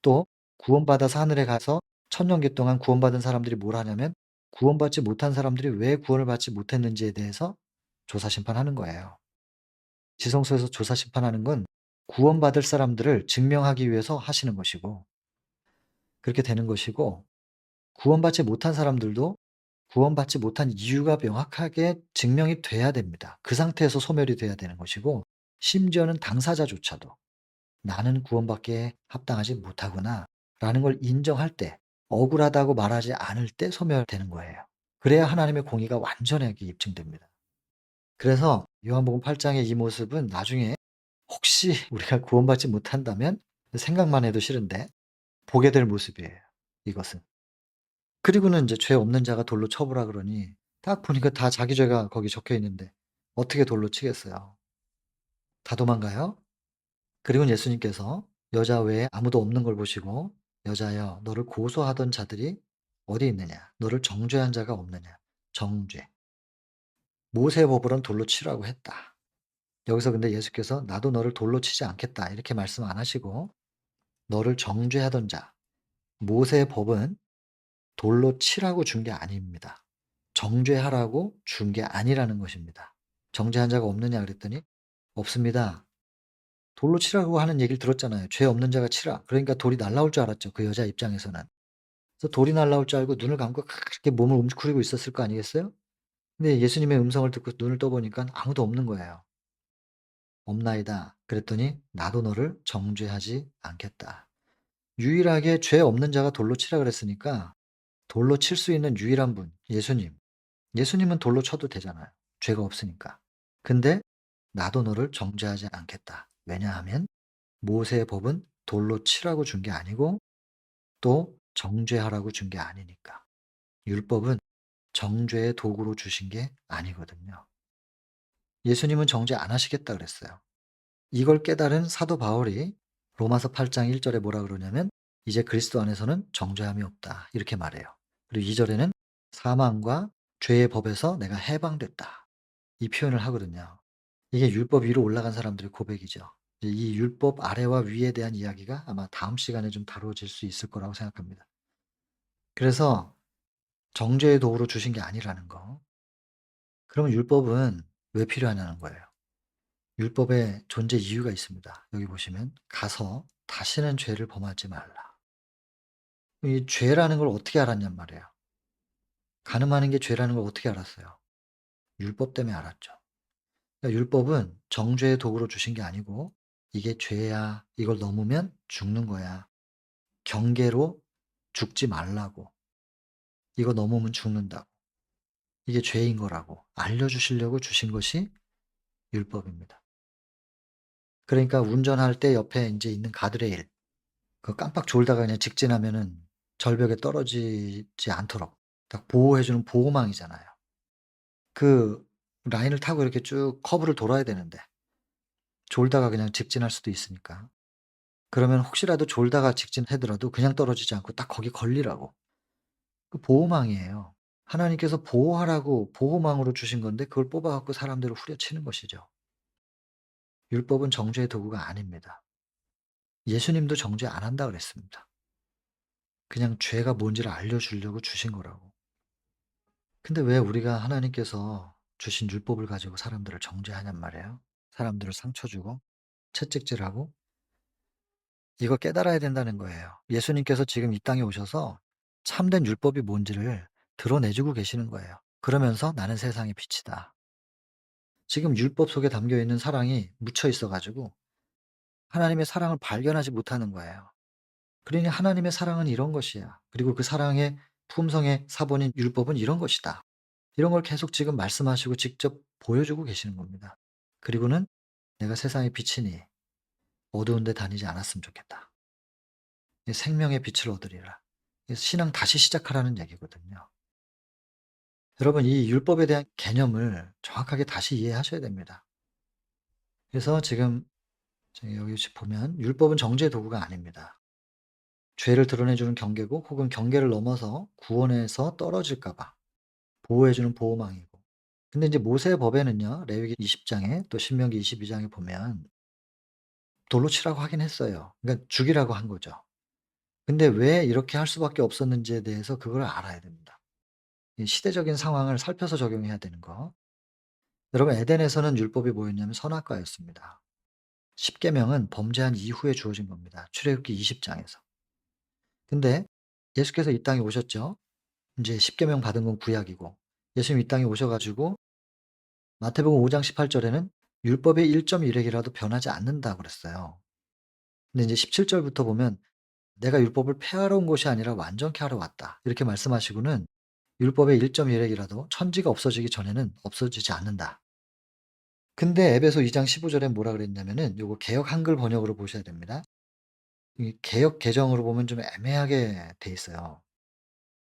Speaker 1: 또 구원받아서 하늘에 가서 천년기 동안 구원받은 사람들이 뭘 하냐면 구원받지 못한 사람들이 왜 구원을 받지 못했는지에 대해서 조사 심판하는 거예요. 지성소에서 조사 심판하는 건 구원받을 사람들을 증명하기 위해서 하시는 것이고, 그렇게 되는 것이고, 구원받지 못한 사람들도 구원받지 못한 이유가 명확하게 증명이 돼야 됩니다. 그 상태에서 소멸이 돼야 되는 것이고, 심지어는 당사자조차도 '나는 구원받기에 합당하지 못하구나.'라는 걸 인정할 때 억울하다고 말하지 않을 때 소멸되는 거예요. 그래야 하나님의 공의가 완전하게 입증됩니다. 그래서 요한복음 8 장의 이 모습은 나중에 혹시 우리가 구원받지 못한다면 생각만 해도 싫은데 보게 될 모습이에요, 이것은. 그리고는 인제 죄 없는 자가 돌로 쳐 보라 그러니 딱 보니까 다 자기 죄가 거기 적혀 있는데 어떻게 돌로 치겠어요. 다 도망가요. 그리고는 예수님께서 여자 외에 아무도 없는 걸 보시고 "여자여 너를 고소하던 자들이 어디 있느냐? 너를 정죄한 자가 없느냐?" 정죄. 모세 법으론 돌로 치라고 했다. 여기서 근데 예수께서 "나도 너를 돌로 치지 않겠다." 이렇게 말씀 안 하시고 너를 정죄하던 자, 모세의 법은 돌로 치라고 준 게 아닙니다. 정죄하라고 준 게 아니라는 것입니다. "정죄한 자가 없느냐?" 그랬더니 "없습니다." 돌로 치라고 하는 얘기를 들었잖아요. "죄 없는 자가 치라." 그러니까 돌이 날라올 줄 알았죠, 그 여자 입장에서는. 그래서 돌이 날라올 줄 알고 눈을 감고 그렇게 몸을 움츠리고 있었을 거 아니겠어요? 근데 예수님의 음성을 듣고 눈을 떠 보니깐 아무도 없는 거예요. "없나이다." 그랬더니 "나도 너를 정죄하지 않겠다." 유일하게 죄 없는 자가 돌로 치라 그랬으니까 돌로 칠 수 있는 유일한 분 예수님. 예수님은 돌로 쳐도 되잖아요, 죄가 없으니까. 근데 "나도 너를 정죄하지 않겠다." 왜냐하면 모세의 법은 돌로 치라고 준 게 아니고 또 정죄하라고 준 게 아니니까. 율법은 정죄의 도구로 주신 게 아니거든요. 예수님은 정죄 안 하시겠다 그랬어요. 이걸 깨달은 사도 바울이 로마서 8장 1 절에 뭐라 그러냐면 "이제 그리스도 안에서는 정죄함이 없다." 이렇게 말해요. 그리고 2 절에는 "사망과 죄의 법에서 내가 해방됐다." 이 표현을 하거든요. 이게 율법 위로 올라간 사람들의 고백이죠. 이제 이 율법 아래와 위에 대한 이야기가 아마 다음 시간에 좀 다뤄질 수 있을 거라고 생각합니다. 그래서 정죄의 도구로 주신 게 아니라는 거. 그러면 율법은 왜 필요하냐는 거예요. 율법의 존재 이유가 있습니다. 여기 보시면 "가서 다시는 죄를 범하지 말라." 이 죄라는 걸 어떻게 알았냔 말이에요. 간음하는 게 죄라는 걸 어떻게 알았어요? 율법 때문에 알았죠. 그러니까 율법은 정죄의 도구로 주신 게 아니고 "이게 죄야. 이걸 넘으면 죽는 거야." 경계로 죽지 말라고. "이거 넘으면 죽는다고. 이게 죄인 거라고." 알려주시려고 주신 것이 율법입니다. 그러니까 운전할 때 옆에 인제 있는 가드레일 그거 깜빡 졸다가 그냥 직진하면은 절벽에 떨어지지 않도록 딱 보호해 주는 보호망이잖아요. 그 라인을 타고 이렇게 쭉 커브를 돌아야 되는데 졸다가 그냥 직진할 수도 있으니까. 그러면 혹시라도 졸다가 직진하더라도 그냥 떨어지지 않고 딱 거기 걸리라고. 그 보호망이에요. 하나님께서 보호하라고 보호망으로 주신 건데 그걸 뽑아 갖고 사람들을 후려치는 것이죠. 율법은 정죄의 도구가 아닙니다. 예수님도 정죄 안 한다 그랬습니다. 그냥 죄가 뭔지를 알려주려고 주신 거라고. 근데 왜 우리가 하나님께서 주신 율법을 가지고 사람들을 정죄하냔 말이에요. 사람들을 상처 주고 채찍질하고 이거 깨달아야 된다는 거예요. 예수님께서 지금 이 땅에 오셔서 참된 율법이 뭔지를 드러내 주고 계시는 거예요. 그러면서 "나는 세상의 빛이다." 지금 율법 속에 담겨 있는 사랑이 묻혀 있어 가지고 하나님의 사랑을 발견하지 못하는 거예요. 그러니 "하나님의 사랑은 이런 것이야. 그리고 그 사랑의 품성의 사본인 율법은 이런 것이다." 이런 걸 계속 지금 말씀하시고 직접 보여주고 계시는 겁니다. 그리고는 "내가 세상의 빛이니 어두운 데 다니지 않았으면 좋겠다. 이 생명의 빛을 얻으리라." 이 신앙 다시 시작하라는 얘기거든요. 여러분 이 율법에 대한 개념을 정확하게 다시 이해하셔야 됩니다. 그래서 지금 여기 보면 율법은 정죄의 도구가 아닙니다. 죄를 드러내 주는 경계고 혹은 경계를 넘어서 구원에서 떨어질까 봐 보호해 주는 보호망이고. 근데 인제 모세의 법에는요. 레위기 20 장에 또 신명기 22 장에 보면 돌로 치라고 하긴 했어요. 그러니까 죽이라고 한 거죠. 근데 왜 이렇게 할 수밖에 없었는지에 대해서 그걸 알아야 됩니다. 이 시대적인 상황을 살펴서 적용해야 되는 거. 여러분 에덴에서는 율법이 뭐였냐면 선악과였습니다. 십계명은 범죄한 이후에 주어진 겁니다. 출애굽기 20 장에서. 근데 예수께서 이 땅에 오셨죠. 인제 십계명 받은 건 구약이고 예수님이 이 땅에 오셔 가지고 마태복음 5장 18 절에는 "율법의 1.1 획이라도 변하지 않는다." 그랬어요. 근데 인제 17 절부터 보면 "내가 율법을 폐하러 온 것이 아니라 완전케 하러 왔다." 이렇게 말씀하시고는 율법의 1.1핵이라도 천지가 없어지기 전에는 없어지지 않는다. 근데 에베소 2장 15 절에 뭐라 그랬냐면은 요거 개역 한글 번역으로 보셔야 됩니다. 이 개역 개정으로 보면 좀 애매하게 돼 있어요.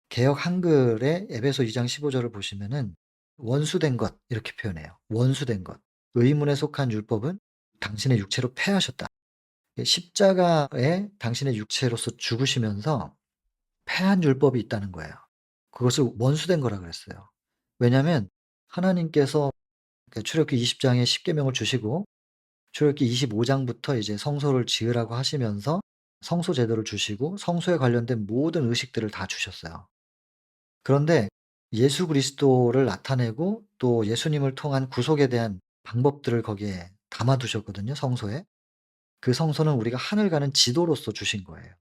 Speaker 1: 개역 한글의 에베소 2장 15 절을 보시면은 "원수된 것." 이렇게 표현해요. "원수된 것." 의문에 속한 율법은 당신의 육체로 폐하셨다. 십자가에 당신의 육체로서 죽으시면서 폐한 율법이 있다는 거예요. 그것을 원수된 거라 그랬어요. 왜냐하면 하나님께서 출애굽기 20 장에 십계명을 주시고 출애굽기 25 장부터 이제 성소를 지으라고 하시면서 성소 제도를 주시고 성소에 관련된 모든 의식들을 다 주셨어요. 그런데 예수 그리스도를 나타내고 또 예수님을 통한 구속에 대한 방법들을 거기에 담아 두셨거든요, 성소에. 그 성소는 우리가 하늘 가는 지도로서 주신 거예요.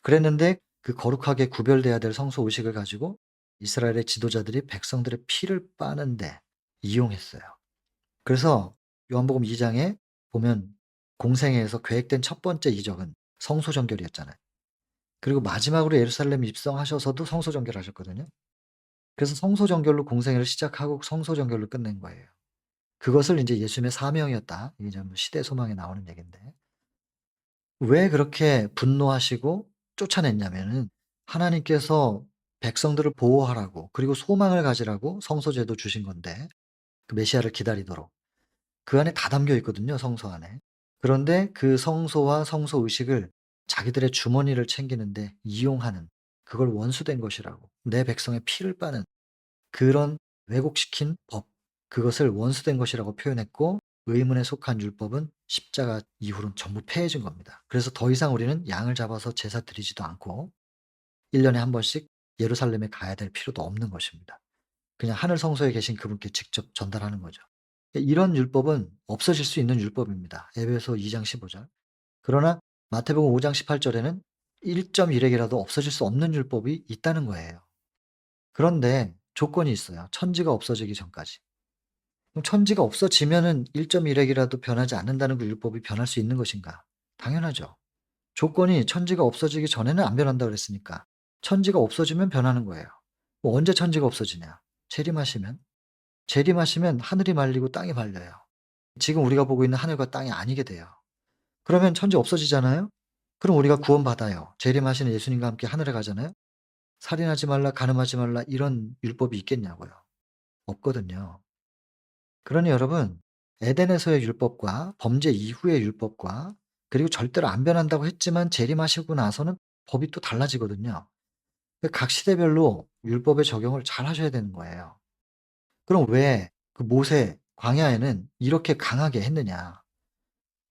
Speaker 1: 그랬는데 그 거룩하게 구별돼야 될 성소 의식을 가지고 이스라엘의 지도자들이 백성들의 피를 빠는데 이용했어요. 그래서 요한복음 2 장에 보면 공생애에서 계획된 첫 번째 이적은 성소 정결이었잖아요. 그리고 마지막으로 예루살렘 입성하셔서도 성소 정결하셨거든요. 그래서 성소 정결로 공생애를 시작하고 성소 정결로 끝낸 거예요. 그것을 인제 예수님의 사명이었다. 이게 좀 시대 소망에 나오는 얘긴데 왜 그렇게 분노하시고 쫓아냈냐면은 하나님께서 백성들을 보호하라고 그리고 소망을 가지라고 성소 제도 주신 건데 그 메시아를 기다리도록. 그 안에 다 담겨 있거든요, 성소 안에. 그런데 그 성소와 성소 의식을 자기들의 주머니를 챙기는데 이용하는 그걸 원수된 것이라고 내 백성의 피를 빠는 그런 왜곡시킨 법 그것을 원수된 것이라고 표현했고 의문에 속한 율법은 십자가 이후로는 전부 폐해진 겁니다. 그래서 더 이상 우리는 양을 잡아서 제사 드리지도 않고 1 년에 한 번씩 예루살렘에 가야 될 필요도 없는 것입니다. 그냥 하늘 성소에 계신 그분께 직접 전달하는 거죠. 이런 율법은 없어질 수 있는 율법입니다. 에베소 2장 15 절. 그러나 마태복음 5장 18 절에는 1.1핵이라도 없어질 수 없는 율법이 있다는 거예요. 그런데 조건이 있어요. 천지가 없어지기 전까지. 그럼 천지가 없어지면은 1.1핵이라도 변하지 않는다는 그 율법이 변할 수 있는 것인가? 당연하죠. 조건이 천지가 없어지기 전에는 안 변한다 그랬으니까 천지가 없어지면 변하는 거예요. 뭐 언제 천지가 없어지냐? 재림하시면. 재림하시면 하늘이 말리고 땅이 말려요. 지금 우리가 보고 있는 하늘과 땅이 아니게 돼요. 그러면 천지 없어지잖아요? 그럼 우리가 구원받아요. 재림하시는 예수님과 함께 하늘에 가잖아요? 살인하지 말라, 간음하지 말라 이런 율법이 있겠냐고요. 없거든요. 그러니 여러분 에덴에서의 율법과 범죄 이후의 율법과 그리고 절대로 안 변한다고 했지만 재림하시고 나서는 법이 또 달라지거든요. 각 시대별로 율법의 적용을 잘 하셔야 되는 거예요. 그럼 왜 그 모세 광야에는 이렇게 강하게 했느냐?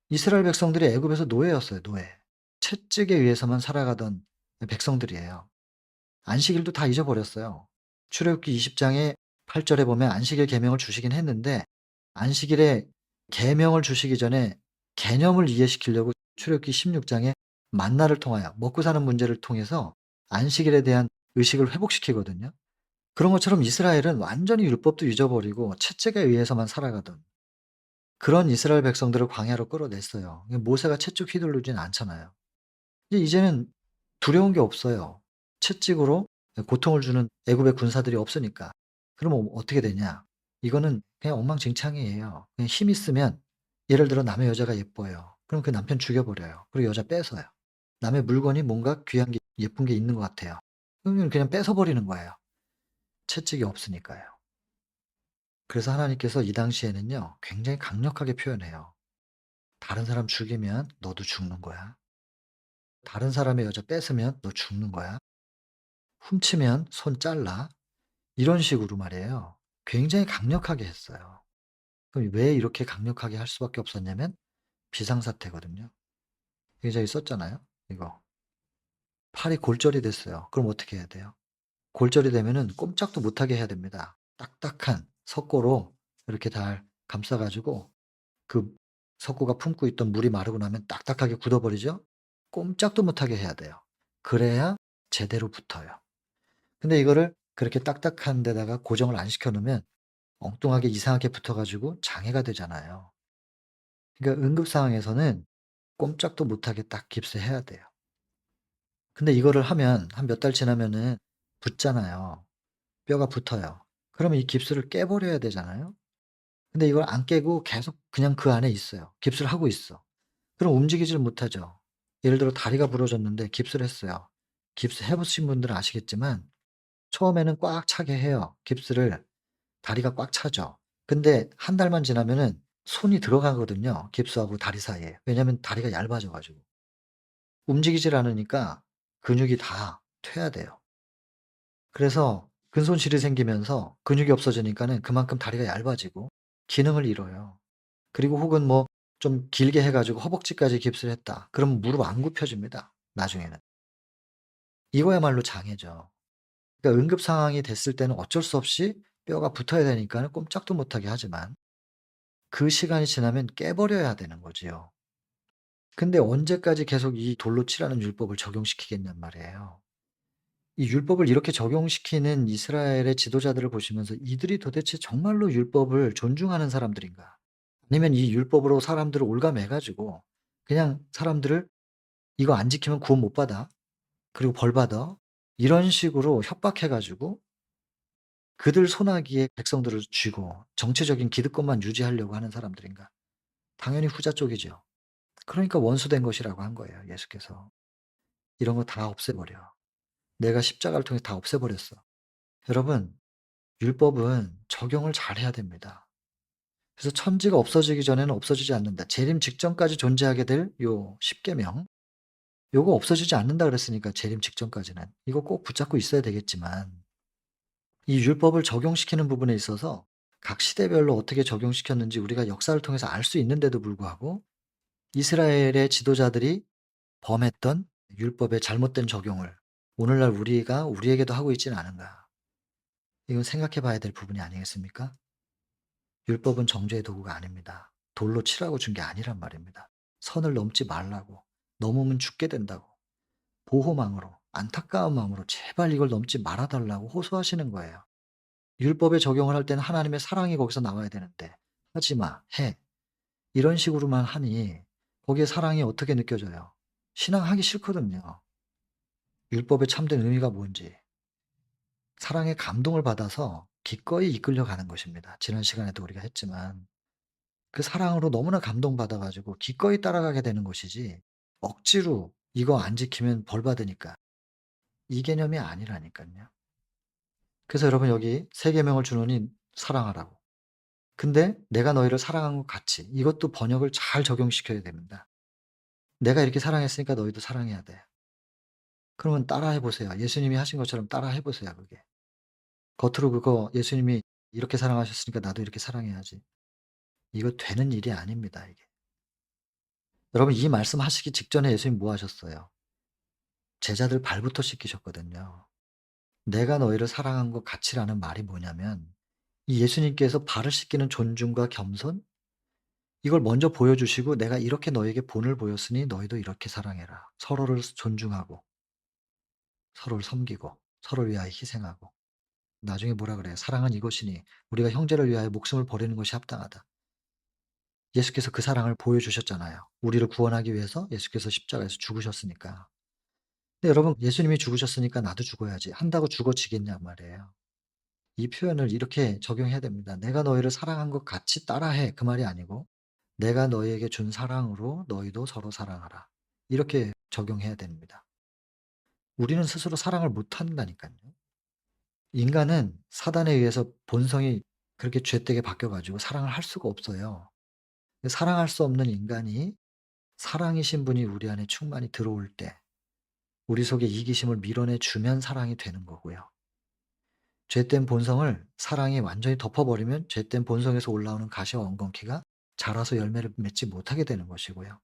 Speaker 1: 이스라엘 백성들이 애굽에서 노예였어요, 노예. 채찍에 의해서만 살아가던 백성들이에요. 안식일도 다 잊어버렸어요. 출애굽기 20 장에 8 절에 보면 안식일 계명을 주시긴 했는데 안식일에 계명을 주시기 전에 개념을 이해시키려고 출애굽기 16 장에 만나를 통하여 먹고 사는 문제를 통해서 안식일에 대한 의식을 회복시키거든요. 그런 것처럼 이스라엘은 완전히 율법도 잊어버리고 채찍에 의해서만 살아가던 그런 이스라엘 백성들을 광야로 끌어냈어요. 모세가 채찍 휘두르진 않잖아요. 이제는 두려운 게 없어요. 채찍으로 고통을 주는 애굽의 군사들이 없으니까. 그러면 어떻게 되냐? 이거는 그냥 엉망진창이에요. 그냥 힘 있으면 예를 들어 남의 여자가 예뻐요. 그럼 그 남편 죽여 버려요. 그리고 여자 뺏어요. 남의 물건이 뭔가 귀한 게 예쁜 게 있는 것 같아요. 그러면 그냥 뺏어 버리는 거예요. 채찍이 없으니까요. 그래서 하나님께서 이 당시에는요. 굉장히 강력하게 표현해요. "다른 사람 죽이면 너도 죽는 거야. 다른 사람의 여자 뺏으면 너 죽는 거야. 훔치면 손 잘라." 이런 식으로 말이에요. 굉장히 강력하게 했어요. 그럼 왜 이렇게 강력하게 할 수밖에 없었냐면 비상사태거든요. 여기 저기 썼잖아요. 이거. 팔이 골절이 됐어요. 그럼 어떻게 해야 돼요? 골절이 되면은 꼼짝도 못하게 해야 됩니다. 딱딱한 석고로 이렇게 잘 감싸 가지고 그 석고가 품고 있던 물이 마르고 나면 딱딱하게 굳어버리죠? 꼼짝도 못하게 해야 돼요. 그래야 제대로 붙어요. 근데 이거를 그렇게 딱딱한 데다가 고정을 안 시켜 놓으면 엉뚱하게 이상하게 붙어 가지고 장애가 되잖아요. 그러니까 응급 상황에서는 꼼짝도 못하게 딱 깁스해야 돼요. 근데 이거를 하면 한 몇 달 지나면은 붙잖아요. 뼈가 붙어요. 그러면 이 깁스를 깨 버려야 되잖아요. 근데 이걸 안 깨고 계속 그냥 그 안에 있어요. 깁스를 하고 있어. 그럼 움직이지를 못하죠. 예를 들어 다리가 부러졌는데 깁스를 했어요. 깁스 해 보신 분들은 아시겠지만 처음에는 꽉 차게 해요. 깁스를 다리가 꽉 차죠. 근데 한 달만 지나면은 손이 들어가거든요, 깁스하고 다리 사이에. 왜냐하면 다리가 얇아져 가지고. 움직이질 않으니까 근육이 다 퇴화돼요. 그래서 근손실이 생기면서 근육이 없어지니까는 그만큼 다리가 얇아지고 기능을 잃어요. 그리고 혹은 뭐 좀 길게 해 가지고 허벅지까지 깁스를 했다. 그러면 무릎 안 굽혀집니다, 나중에는. 이거야말로 장애죠. 그러니까 응급 상황이 됐을 때는 어쩔 수 없이 뼈가 붙어야 되니까는 꼼짝도 못하게 하지만 그 시간이 지나면 깨 버려야 되는 거지요. 근데 언제까지 계속 이 돌로 치라는 율법을 적용시키겠냔 말이에요. 이 율법을 이렇게 적용시키는 이스라엘의 지도자들을 보시면서 '이들이 도대체 정말로 율법을 존중하는 사람들인가? 아니면 이 율법으로 사람들을 올가매 가지고 그냥 사람들을 "이거 안 지키면 구원 못 받아. 그리고 벌 받아." 이런 식으로 협박해 가지고 그들 손아귀에 백성들을 쥐고 정치적인 기득권만 유지하려고 하는 사람들인가? 당연히 후자 쪽이죠. 그러니까 원수된 것이라고 한 거예요, 예수께서. "이런 거 다 없애버려. 내가 십자가를 통해서 다 없애버렸어." 여러분, 율법은 적용을 잘해야 됩니다. 그래서 천지가 없어지기 전에는 없어지지 않는다. 재림 직전까지 존재하게 될 요 십계명, 요거 없어지지 않는다 그랬으니까 재림 직전까지는. 이거 꼭 붙잡고 있어야 되겠지만 이 율법을 적용시키는 부분에 있어서 각 시대별로 어떻게 적용시켰는지 우리가 역사를 통해서 알 수 있는데도 불구하고 이스라엘의 지도자들이 범했던 율법의 잘못된 적용을 오늘날 우리가 우리에게도 하고 있지는 않은가. 이건 생각해 봐야 될 부분이 아니겠습니까? 율법은 정죄의 도구가 아닙니다. 돌로 치라고 준 게 아니란 말입니다. 선을 넘지 말라고. 넘으면 죽게 된다고. 보호망으로, 안타까운 마음으로 제발 이걸 넘지 말아 달라고 호소하시는 거예요. 율법에 적용을 할 때는 하나님의 사랑이 거기서 나와야 되는데 "하지 마. 해." 이런 식으로만 하니 거기에 사랑이 어떻게 느껴져요? 신앙하기 싫거든요. 율법의 참된 의미가 뭔지. 사랑의 감동을 받아서 기꺼이 이끌려 가는 것입니다. 지난 시간에도 우리가 했지만 그 사랑으로 너무나 감동받아 가지고 기꺼이 따라가게 되는 것이지 억지로 "이거 안 지키면 벌 받으니까." 이 개념이 아니라니깐요. 그래서 여러분 여기 세 계명을 주노니 사랑하라고. 근데 "내가 너희를 사랑한 것 같이." 이것도 번역을 잘 적용시켜야 됩니다. "내가 이렇게 사랑했으니까 너희도 사랑해야 돼." 그러면 따라해 보세요. 예수님이 하신 것처럼 따라해 보세요 그게. 겉으로 그거 예수님이 "이렇게 사랑하셨으니까 나도 이렇게 사랑해야지." 이거 되는 일이 아닙니다 이게. 여러분 이 말씀하시기 직전에 예수님 뭐 하셨어요? 제자들 발부터 씻기셨거든요. "내가 너희를 사랑한 것 같이."라는 말이 뭐냐면 이 예수님께서 발을 씻기는 존중과 겸손 이걸 먼저 보여주시고 "내가 이렇게 너에게 본을 보였으니 너희도 이렇게 사랑해라." 서로를 존중하고 서로를 섬기고 서로를 위하여 희생하고 나중에 뭐라 그래요? "사랑은 이것이니 우리가 형제를 위하여 목숨을 버리는 것이 합당하다." 예수께서 그 사랑을 보여주셨잖아요. 우리를 구원하기 위해서 예수께서 십자가에서 죽으셨으니까. 근데 여러분 예수님이 죽으셨으니까 나도 죽어야지 한다고 죽어지겠냔 말이에요. 이 표현을 이렇게 적용해야 됩니다. "내가 너희를 사랑한 것 같이 따라해." 그 말이 아니고 "내가 너희에게 준 사랑으로 너희도 서로 사랑하라." 이렇게 적용해야 됩니다. 우리는 스스로 사랑을 못 한다니깐요. 인간은 사단에 의해서 본성이 그렇게 죄되게 바뀌어 가지고 사랑을 할 수가 없어요. 사랑할 수 없는 인간이 사랑이신 분이 우리 안에 충만히 들어올 때 우리 속에 이기심을 밀어내 주면 사랑이 되는 거고요. 죄된 본성을 사랑이 완전히 덮어버리면 죄된 본성에서 올라오는 가시와 엉겅퀴가 자라서 열매를 맺지 못하게 되는 것이고요.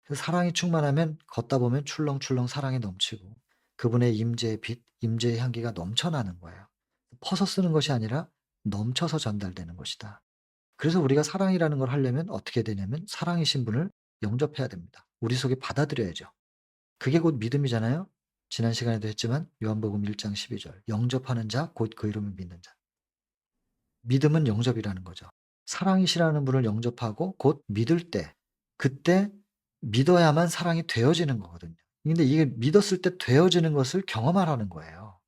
Speaker 1: 그 사랑이 충만하면 걷다 보면 출렁출렁 사랑이 넘치고 그분의 임재의 빛, 임재의 향기가 넘쳐나는 거예요. 퍼서 쓰는 것이 아니라 넘쳐서 전달되는 것이다. 그래서 우리가 사랑이라는 걸 하려면 어떻게 되냐면 사랑이신 분을 영접해야 됩니다. 우리 속에 받아들여야죠. 그게 곧 믿음이잖아요. 지난 시간에도 했지만 요한복음 1장 12 절 "영접하는 자 곧 그 이름을 믿는 자." 믿음은 영접이라는 거죠. 사랑이시라는 분을 영접하고 곧 믿을 때 그때 믿어야만 사랑이 되어지는 거거든요. 근데 이게 믿었을 때 되어지는 것을 경험하라는 거예요.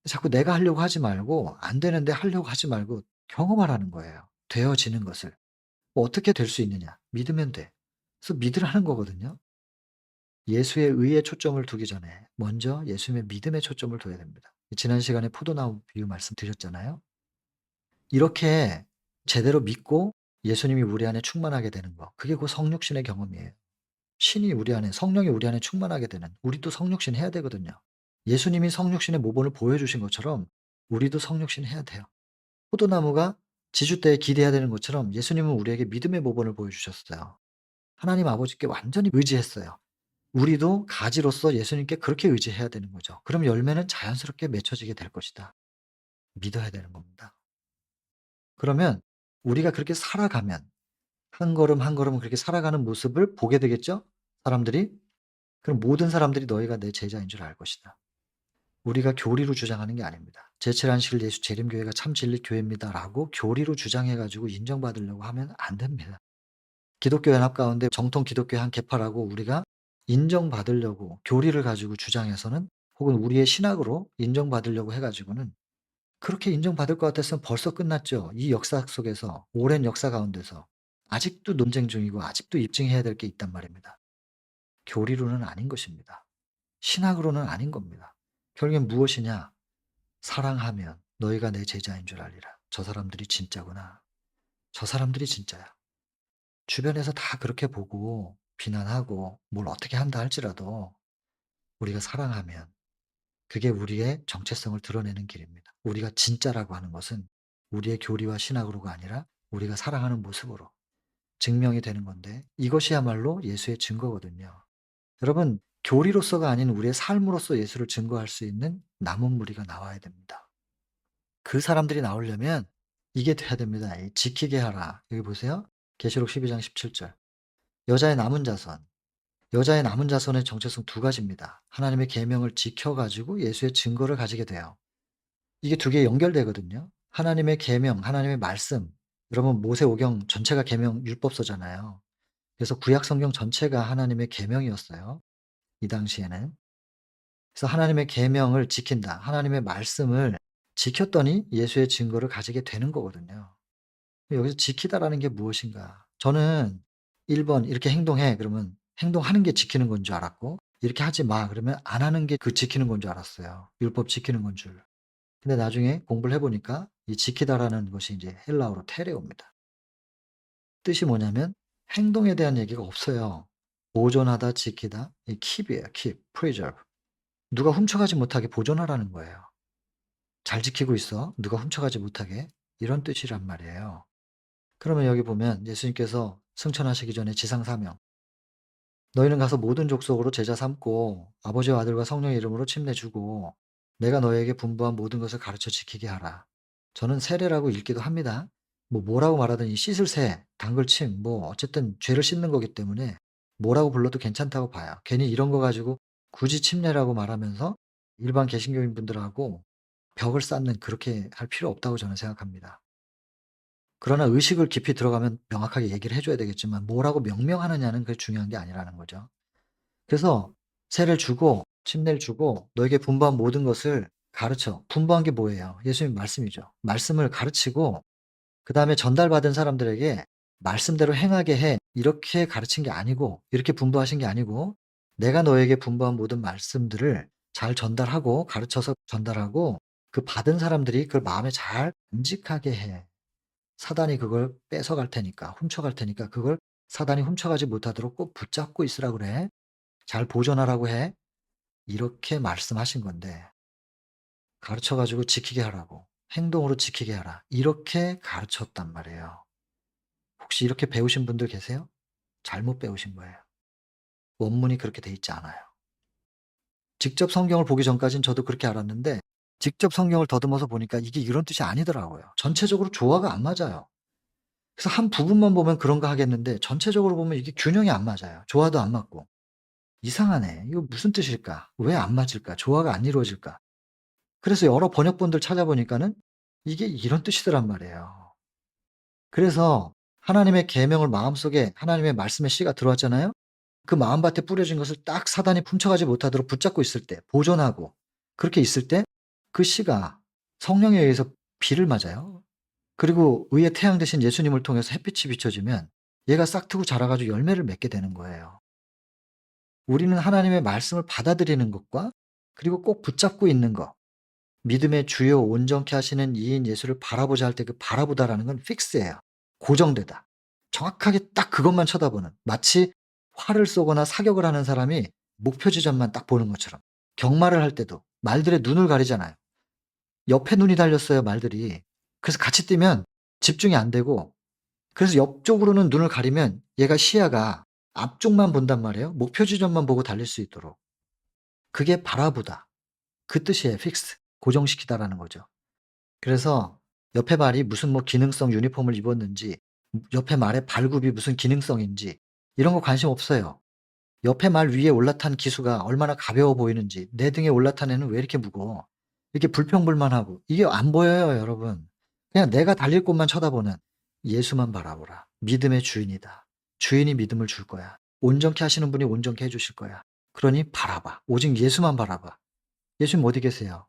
Speaker 1: 자꾸 내가 하려고 하지 말고 안 되는데 하려고 하지 말고 경험하라는 거예요, 되어지는 것을. 뭐 어떻게 될 수 있느냐? 믿으면 돼. 그래서 믿으라는 거거든요. 예수의 의에 초점을 두기 전에 먼저 예수님의 믿음에 초점을 둬야 됩니다. 지난 시간에 포도나무 비유 말씀드렸잖아요. 이렇게 제대로 믿고 예수님이 우리 안에 충만하게 되는 거, 그게 곧 성육신의 경험이에요. 신이 우리 안에, 성령이 우리 안에 충만하게 되는, 우리도 성육신 해야 되거든요. 예수님이 성육신의 모본을 보여주신 것처럼 우리도 성육신 해야 돼요. 포도나무가 지주 때에 기대해야 되는 것처럼 예수님은 우리에게 믿음의 모본을 보여주셨어요. 하나님 아버지께 완전히 의지했어요. 우리도 가지로서 예수님께 그렇게 의지해야 되는 거죠. 그럼 열매는 자연스럽게 맺혀지게 될 것이다. 믿어야 되는 겁니다. 그러면 우리가 그렇게 살아가면 한 걸음 한 걸음 그렇게 살아가는 모습을 보게 되겠죠? 사람들이? 그럼 모든 사람들이 너희가 내 제자인 줄 알 것이다. 우리가 교리로 주장하는 게 아닙니다. 제7안식일 예수 재림교회가 참 진리 교회입니다라고 교리로 주장해 가지고 인정받으려고 하면 안 됩니다. 기독교 연합 가운데 정통 기독교의 한 계파라고 우리가 인정받으려고 교리를 가지고 주장해서는, 혹은 우리의 신학으로 인정받으려고 해 가지고는, 그렇게 인정받을 것 같았으면 벌써 끝났죠. 이 역사 속에서, 오랜 역사 가운데서 아직도 논쟁 중이고 아직도 입증해야 될 게 있단 말입니다. 교리로는 아닌 것입니다. 신학으로는 아닌 겁니다. 결국엔 무엇이냐? 사랑하면 너희가 내 제자인 줄 알리라. 저 사람들이 진짜구나. 저 사람들이 진짜야. 주변에서 다 그렇게 보고 비난하고 뭘 어떻게 한다 할지라도 우리가 사랑하면 그게 우리의 정체성을 드러내는 길입니다. 우리가 진짜라고 하는 것은 우리의 교리와 신학으로가 아니라 우리가 사랑하는 모습으로 증명이 되는 건데, 이것이야말로 예수의 증거거든요. 여러분, 교리로서가 아닌 우리의 삶으로서 예수를 증거할 수 있는 남은 무리가 나와야 됩니다. 그 사람들이 나오려면 이게 돼야 됩니다. 이 지키게 하라. 여기 보세요. 계시록 12장 17절. 여자의 남은 자손. 여자의 남은 자손의 정체성 두 가지입니다. 하나님의 계명을 지켜 가지고 예수의 증거를 가지게 돼요. 이게 두 개 연결되거든요. 하나님의 계명, 하나님의 말씀. 여러분, 모세오경 전체가 계명 율법서잖아요. 그래서 구약 성경 전체가 하나님의 계명이었어요, 이 당시에는. 그래서 하나님의 계명을 지킨다. 하나님의 말씀을 지켰더니 예수의 증거를 가지게 되는 거거든요. 여기서 지키다라는 게 무엇인가? 저는 1번 이렇게 행동해 그러면 행동하는 게 지키는 건 줄 알았고, 이렇게 하지 마 그러면 안 하는 게 그 지키는 건 줄 알았어요. 율법 지키는 건 줄. 근데 나중에 공부를 해 보니까 이 지키다라는 것이 이제 헬라어로 테레오입니다. 뜻이 뭐냐면 행동에 대한 얘기가 없어요. 보존하다, 지키다. 이 keep이에요. keep, preserve. 누가 훔쳐가지 못하게 보존하라는 거예요. 잘 지키고 있어. 누가 훔쳐가지 못하게. 이런 뜻이란 말이에요. 그러면 여기 보면 예수님께서 승천하시기 전에 지상 사명. 너희는 가서 모든 족속으로 제자 삼고 아버지와 아들과 성령의 이름으로 침례 주고 내가 너희에게 분부한 모든 것을 가르쳐 지키게 하라. 저는 세례라고 읽기도 합니다. 뭐라고 말하든 이 씻을 새, 담글 침, 뭐 어쨌든 죄를 씻는 거기 때문에 뭐라고 불러도 괜찮다고 봐요. 괜히 이런 거 가지고 굳이 침례라고 말하면서 일반 개신교인 분들하고 벽을 쌓는, 그렇게 할 필요 없다고 저는 생각합니다. 그러나 의식을 깊이 들어가면 명확하게 얘기를 해 줘야 되겠지만 뭐라고 명명하느냐는 그게 중요한 게 아니라는 거죠. 그래서 세를 주고 침례를 주고 너에게 분부한 모든 것을 가르쳐. 분부한 게 뭐예요? 예수님 말씀이죠. 말씀을 가르치고 그다음에 전달받은 사람들에게 말씀대로 행하게 해. 이렇게 가르친 게 아니고, 이렇게 분부하신 게 아니고, 내가 너에게 분부한 모든 말씀들을 잘 전달하고 가르쳐서 전달하고 그 받은 사람들이 그걸 마음에 잘 간직하게 해. 사단이 그걸 뺏어갈 테니까, 훔쳐갈 테니까 그걸 사단이 훔쳐가지 못하도록 꼭 붙잡고 있으라 그래. 잘 보존하라고 해. 이렇게 말씀하신 건데, 가르쳐 가지고 지키게 하라고, 행동으로 지키게 하라. 이렇게 가르쳤단 말이에요. 혹시 이렇게 배우신 분들 계세요? 잘못 배우신 거예요. 원문이 그렇게 돼 있지 않아요. 직접 성경을 보기 전까진 저도 그렇게 알았는데 직접 성경을 더듬어서 보니까 이게 이런 뜻이 아니더라고요. 전체적으로 조화가 안 맞아요. 그래서 한 부분만 보면 그런가 하겠는데 전체적으로 보면 이게 균형이 안 맞아요. 조화도 안 맞고. 이상하네. 이거 무슨 뜻일까? 왜 안 맞을까? 조화가 안 이루어질까? 그래서 여러 번역본들 찾아보니까는 이게 이런 뜻이더란 말이에요. 그래서 하나님의 계명을 마음속에, 하나님의 말씀의 씨가 들어왔잖아요. 그 마음밭에 뿌려진 것을 딱 사단이 훔쳐가지 못하도록 붙잡고 있을 때, 보존하고 그렇게 있을 때 그 씨가 성령에 의해서 비를 맞아요. 그리고 의의 태양 대신 예수님을 통해서 햇빛이 비춰지면 얘가 싹트고 자라 가지고 열매를 맺게 되는 거예요. 우리는 하나님의 말씀을 받아들이는 것과 그리고 꼭 붙잡고 있는 것, 믿음의 주요 온전케 하시는 이인 예수를 바라보자 할 때 그 바라보다라는 건 픽스예요. 고정되다. 정확하게 딱 그것만 쳐다보는, 마치 활을 쏘거나 사격을 하는 사람이 목표 지점만 딱 보는 것처럼. 경마를 할 때도 말들의 눈을 가리잖아요. 옆에 눈이 달렸어요, 말들이. 그래서 같이 뛰면 집중이 안 되고, 그래서 옆쪽으로는 눈을 가리면 얘가 시야가 앞쪽만 본단 말이에요. 목표 지점만 보고 달릴 수 있도록. 그게 바라보다. 그 뜻이에요. 픽스. 고정시키다라는 거죠. 그래서 옆에 말이 무슨 뭐 기능성 유니폼을 입었는지, 옆에 말의 발굽이 무슨 기능성인지 이런 거 관심 없어요. 옆에 말 위에 올라탄 기수가 얼마나 가벼워 보이는지, 내 등에 올라탄 애는 왜 이렇게 무거워? 이렇게 불평불만하고 이게 안 보여요, 여러분. 그냥 내가 달릴 곳만 쳐다보는, 예수만 바라보라. 믿음의 주인이다. 주인이 믿음을 줄 거야. 온전케 하시는 분이 온전케 해 주실 거야. 그러니 바라봐. 오직 예수만 바라봐. 예수님 어디 계세요?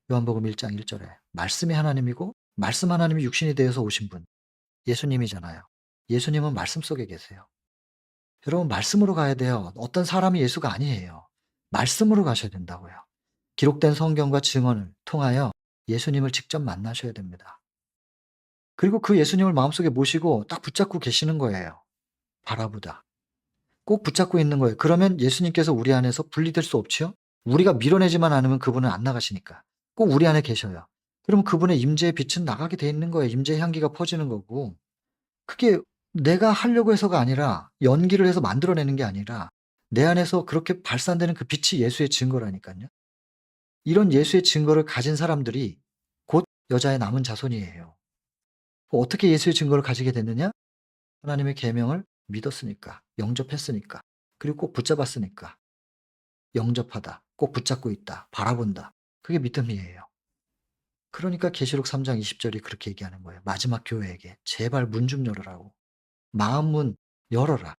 Speaker 1: 요한복음 1장 1 절에 말씀이 하나님이고 말씀 하나님이 육신이 되어서 오신 분, 예수님이잖아요. 예수님은 말씀 속에 계세요. 여러분, 말씀으로 가야 돼요. 어떤 사람이 예수가 아니에요. 말씀으로 가셔야 된다고요. 기록된 성경과 증언을 통하여 예수님을 직접 만나셔야 됩니다. 그리고 그 예수님을 마음속에 모시고 딱 붙잡고 계시는 거예요. 바라보다. 꼭 붙잡고 있는 거예요. 그러면 예수님께서 우리 안에서 분리될 수 없지요? 우리가 밀어내지만 않으면 그분은 안 나가시니까. 꼭 우리 안에 계셔요. 그럼 그분의 임재의 빛은 나가게 돼 있는 거예요. 임재의 향기가 퍼지는 거고. 그게 내가 하려고 해서가 아니라, 연기를 해서 만들어내는 게 아니라 내 안에서 그렇게 발산되는 그 빛이 예수의 증거라니깐요. 이런 예수의 증거를 가진 사람들이 곧 여자의 남은 자손이에요. 어떻게 예수의 증거를 가지게 됐느냐? 하나님의 계명을 믿었으니까, 영접했으니까, 그리고 꼭 붙잡았으니까. 영접하다, 꼭 붙잡고 있다, 바라본다. 그게 믿음이에요. 그러니까 계시록 3장 20 절이 그렇게 얘기하는 거예요. 마지막 교회에게 제발 문 좀 열어라고. 마음 문 열어라.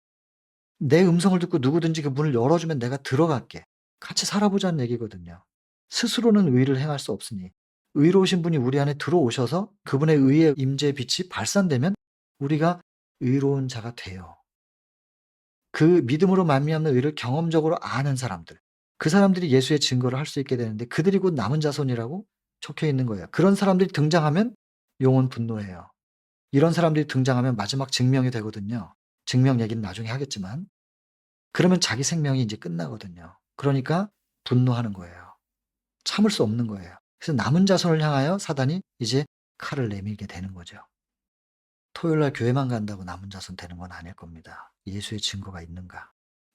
Speaker 1: 내 음성을 듣고 누구든지 그 문을 열어주면 내가 들어갈게. 같이 살아보자는 얘기거든요. 스스로는 의를 행할 수 없으니 의로우신 분이 우리 안에 들어오셔서 그분의 의의 임재의 빛이 발산되면 우리가 의로운 자가 돼요. 그 믿음으로 말미암는 의를 경험적으로 아는 사람들, 그 사람들이 예수의 증거를 할 수 있게 되는데 그들이 곧 남은 자손이라고 적혀 있는 거예요. 그런 사람들이 등장하면 영혼 분노해요. 이런 사람들이 등장하면 마지막 증명이 되거든요. 증명 얘기는 나중에 하겠지만, 그러면 자기 생명이 이제 끝나거든요. 그러니까 분노하는 거예요. 참을 수 없는 거예요. 그래서 남은 자손을 향하여 사단이 이제 칼을 내밀게 되는 거죠. 토요일 날 교회만 간다고 남은 자손 되는 건 아닐 겁니다. 예수의 증거가 있는가?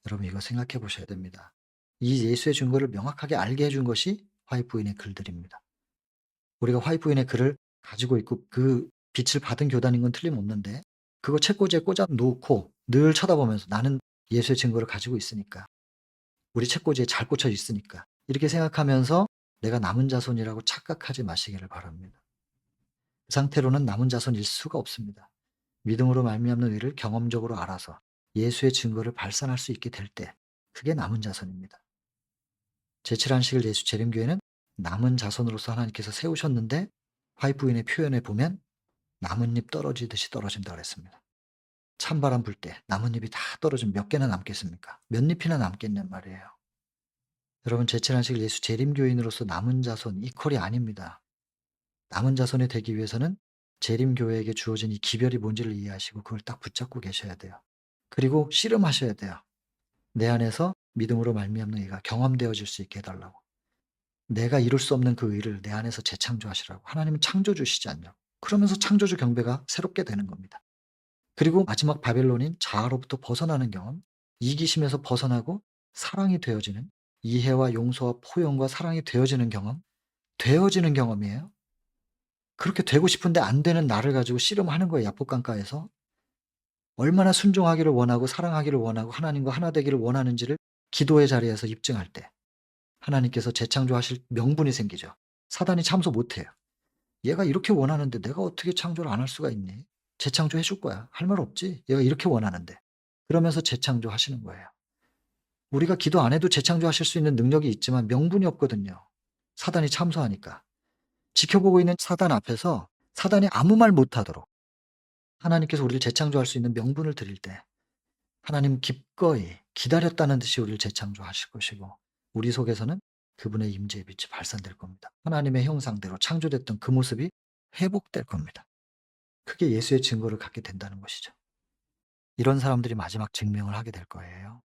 Speaker 1: 여러분, 이거 생각해 보셔야 됩니다. 이 예수의 증거를 명확하게 알게 해준 것이 화이트부인의 글들입니다. 우리가 화이트부인의 글을 가지고 있고 그 빛을 받은 교단인 건 틀림없는데, 그거 책꽂이에 꽂아 놓고 늘 쳐다보면서 나는 예수의 증거를 가지고 있으니까, 우리 책꽂이에 잘 꽂혀 있으니까, 이렇게 생각하면서 내가 남은 자손이라고 착각하지 마시기를 바랍니다. 그 상태로는 남은 자손일 수가 없습니다. 믿음으로 말미암는 의를 경험적으로 알아서 예수의 증거를 발산할 수 있게 될 때, 그게 남은 자손입니다. 제7안식일 예수 재림교회는 남은 자손으로서 하나님께서 세우셨는데, 화이트부인의 표현에 보면 나뭇잎 떨어지듯이 떨어진다 그랬습니다. 찬바람 불 때 나뭇잎이 다 떨어지면 몇 개나 남겠습니까? 몇 잎이나 남겠냔 말이에요. 여러분, 제7안식일 예수 재림교인으로서 남은 자손 이퀄이 아닙니다. 남은 자손이 되기 위해서는 재림교회에게 주어진 이 기별이 뭔지를 이해하시고 그걸 딱 붙잡고 계셔야 돼요. 그리고 씨름하셔야 돼요. 내 안에서 믿음으로 말미암는 의가 경험되어질 수 있게 해달라고. 내가 이룰 수 없는 그 의를 내 안에서 재창조하시라고. 하나님은 창조주시지 않냐고. 그러면서 창조주 경배가 새롭게 되는 겁니다. 그리고 마지막 바벨론인 자아로부터 벗어나는 경험, 이기심에서 벗어나고 사랑이 되어지는, 이해와 용서와 포용과 사랑이 되어지는 경험, 되어지는 경험이에요. 그렇게 되고 싶은데 안 되는 나를 가지고 씨름하는 거예요, 야복강가에서. 얼마나 순종하기를 원하고 사랑하기를 원하고 하나님과 하나 되기를 원하는지를 기도의 자리에서 입증할 때 하나님께서 재창조하실 명분이 생기죠. 사단이 참소 못 해요. 얘가 이렇게 원하는데 내가 어떻게 창조를 안 할 수가 있니? 재창조해 줄 거야. 할 말 없지. 얘가 이렇게 원하는데. 그러면서 재창조하시는 거예요. 우리가 기도 안 해도 재창조하실 수 있는 능력이 있지만 명분이 없거든요. 사단이 참소하니까. 지켜보고 있는 사단 앞에서 사단이 아무 말 못하도록 하나님께서 우리를 재창조할 수 있는 명분을 드릴 때 하나님 기꺼이 기다렸다는 듯이 우리를 재창조하실 것이고 우리 속에서는 그분의 임재의 빛이 발산될 겁니다. 하나님의 형상대로 창조됐던 그 모습이 회복될 겁니다. 그게 예수의 증거를 갖게 된다는 것이죠. 이런 사람들이 마지막 증명을 하게 될 거예요.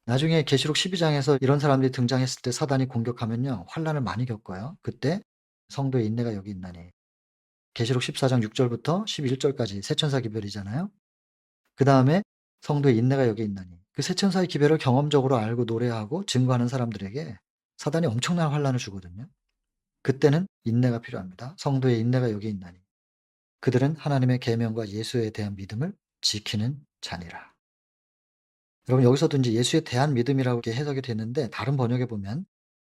Speaker 1: 나중에 계시록 12장에서 이런 사람들이 등장했을 때 사단이 공격하면요. 환난을 많이 겪어요. 그때 성도의 인내가 여기 있나니. 계시록 14장 6절부터 11절까지 세 천사 기별이잖아요. 그다음에 성도의 인내가 여기 있나니. 그 세 천사의 기별을 경험적으로 알고 노래하고 증거하는 사람들에게 사단이 엄청난 환난을 주거든요. 그때는 인내가 필요합니다. 성도의 인내가 여기 있나니. 그들은 하나님의 계명과 예수에 대한 믿음을 지키는 자니라. 여러분 여기서도 이제 예수에 대한 믿음이라고 이렇게 해석이 되는데 다른 번역에 보면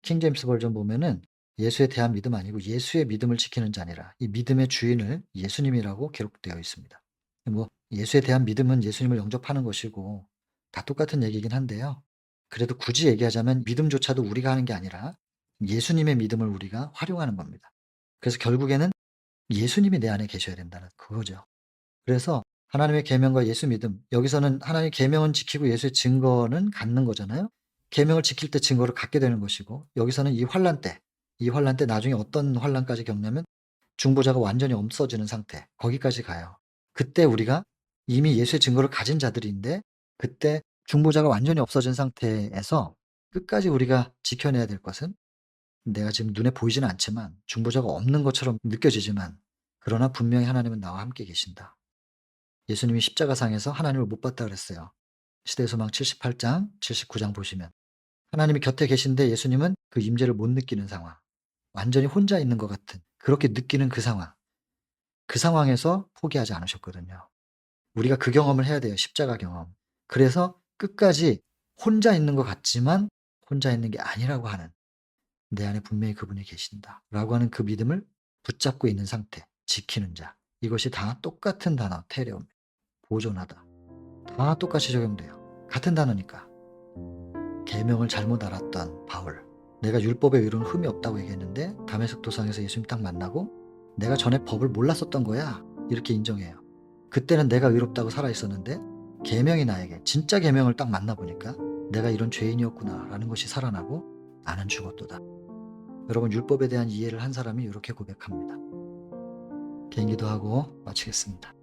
Speaker 1: 킹 제임스 버전 보면은 예수에 대한 믿음 아니고 예수의 믿음을 지키는 자니라. 이 믿음의 주인을 예수님이라고 기록되어 있습니다. 뭐 예수에 대한 믿음은 예수님을 영접하는 것이고 다 똑같은 얘기긴 한데요. 그래도 굳이 얘기하자면 믿음조차도 우리가 하는 게 아니라 예수님의 믿음을 우리가 활용하는 겁니다. 그래서 결국에는 예수님이 내 안에 계셔야 된다는 그거죠. 그래서 하나님의 계명과 예수 믿음, 여기서는 하나님의 계명은 지키고 예수의 증거는 갖는 거잖아요. 계명을 지킬 때 증거를 갖게 되는 것이고 여기서는 이 환난 때 나중에 어떤 환난까지 겪냐면 중보자가 완전히 없어지는 상태 거기까지 가요. 그때 우리가 이미 예수의 증거를 가진 자들인데 그때 중보자가 완전히 없어진 상태에서 끝까지 우리가 지켜내야 될 것은 내가 지금 눈에 보이지는 않지만 중보자가 없는 것처럼 느껴지지만 그러나 분명히 하나님은 나와 함께 계신다. 예수님이 십자가상에서 하나님을 못 봤다 그랬어요. 시대의 소망 78장, 79장 보시면 하나님이 곁에 계신데 예수님은 그 임재를 못 느끼는 상황. 완전히 혼자 있는 것 같은 그렇게 느끼는 그 상황. 그 상황에서 포기하지 않으셨거든요. 우리가 그 경험을 해야 돼요. 십자가 경험. 그래서 끝까지 혼자 있는 것 같지만 혼자 있는 게 아니라고 하는 내 안에 분명히 그분이 계신다라고 하는 그 믿음을 붙잡고 있는 상태, 지키는 자. 이것이 다 똑같은 단어, 테레옵, 보존하다. 다 똑같이 적용돼요. 같은 단어니까. 계명을 잘못 알았던 바울. 내가 율법에 이루는 흠이 없다고 얘기했는데 다메섹 도상에서 예수님 딱 만나고 내가 전에 법을 몰랐었던 거야. 이렇게 인정해요. 그때는 내가 의롭다고 살아있었는데 계명이 나에게 진짜 계명을 딱 만나보니까 내가 이런 죄인이었구나라는 것이 살아나고 나는 죽었도다. 여러분 율법에 대한 이해를 한 사람이 이렇게 고백합니다. 개인기도 하고 마치겠습니다.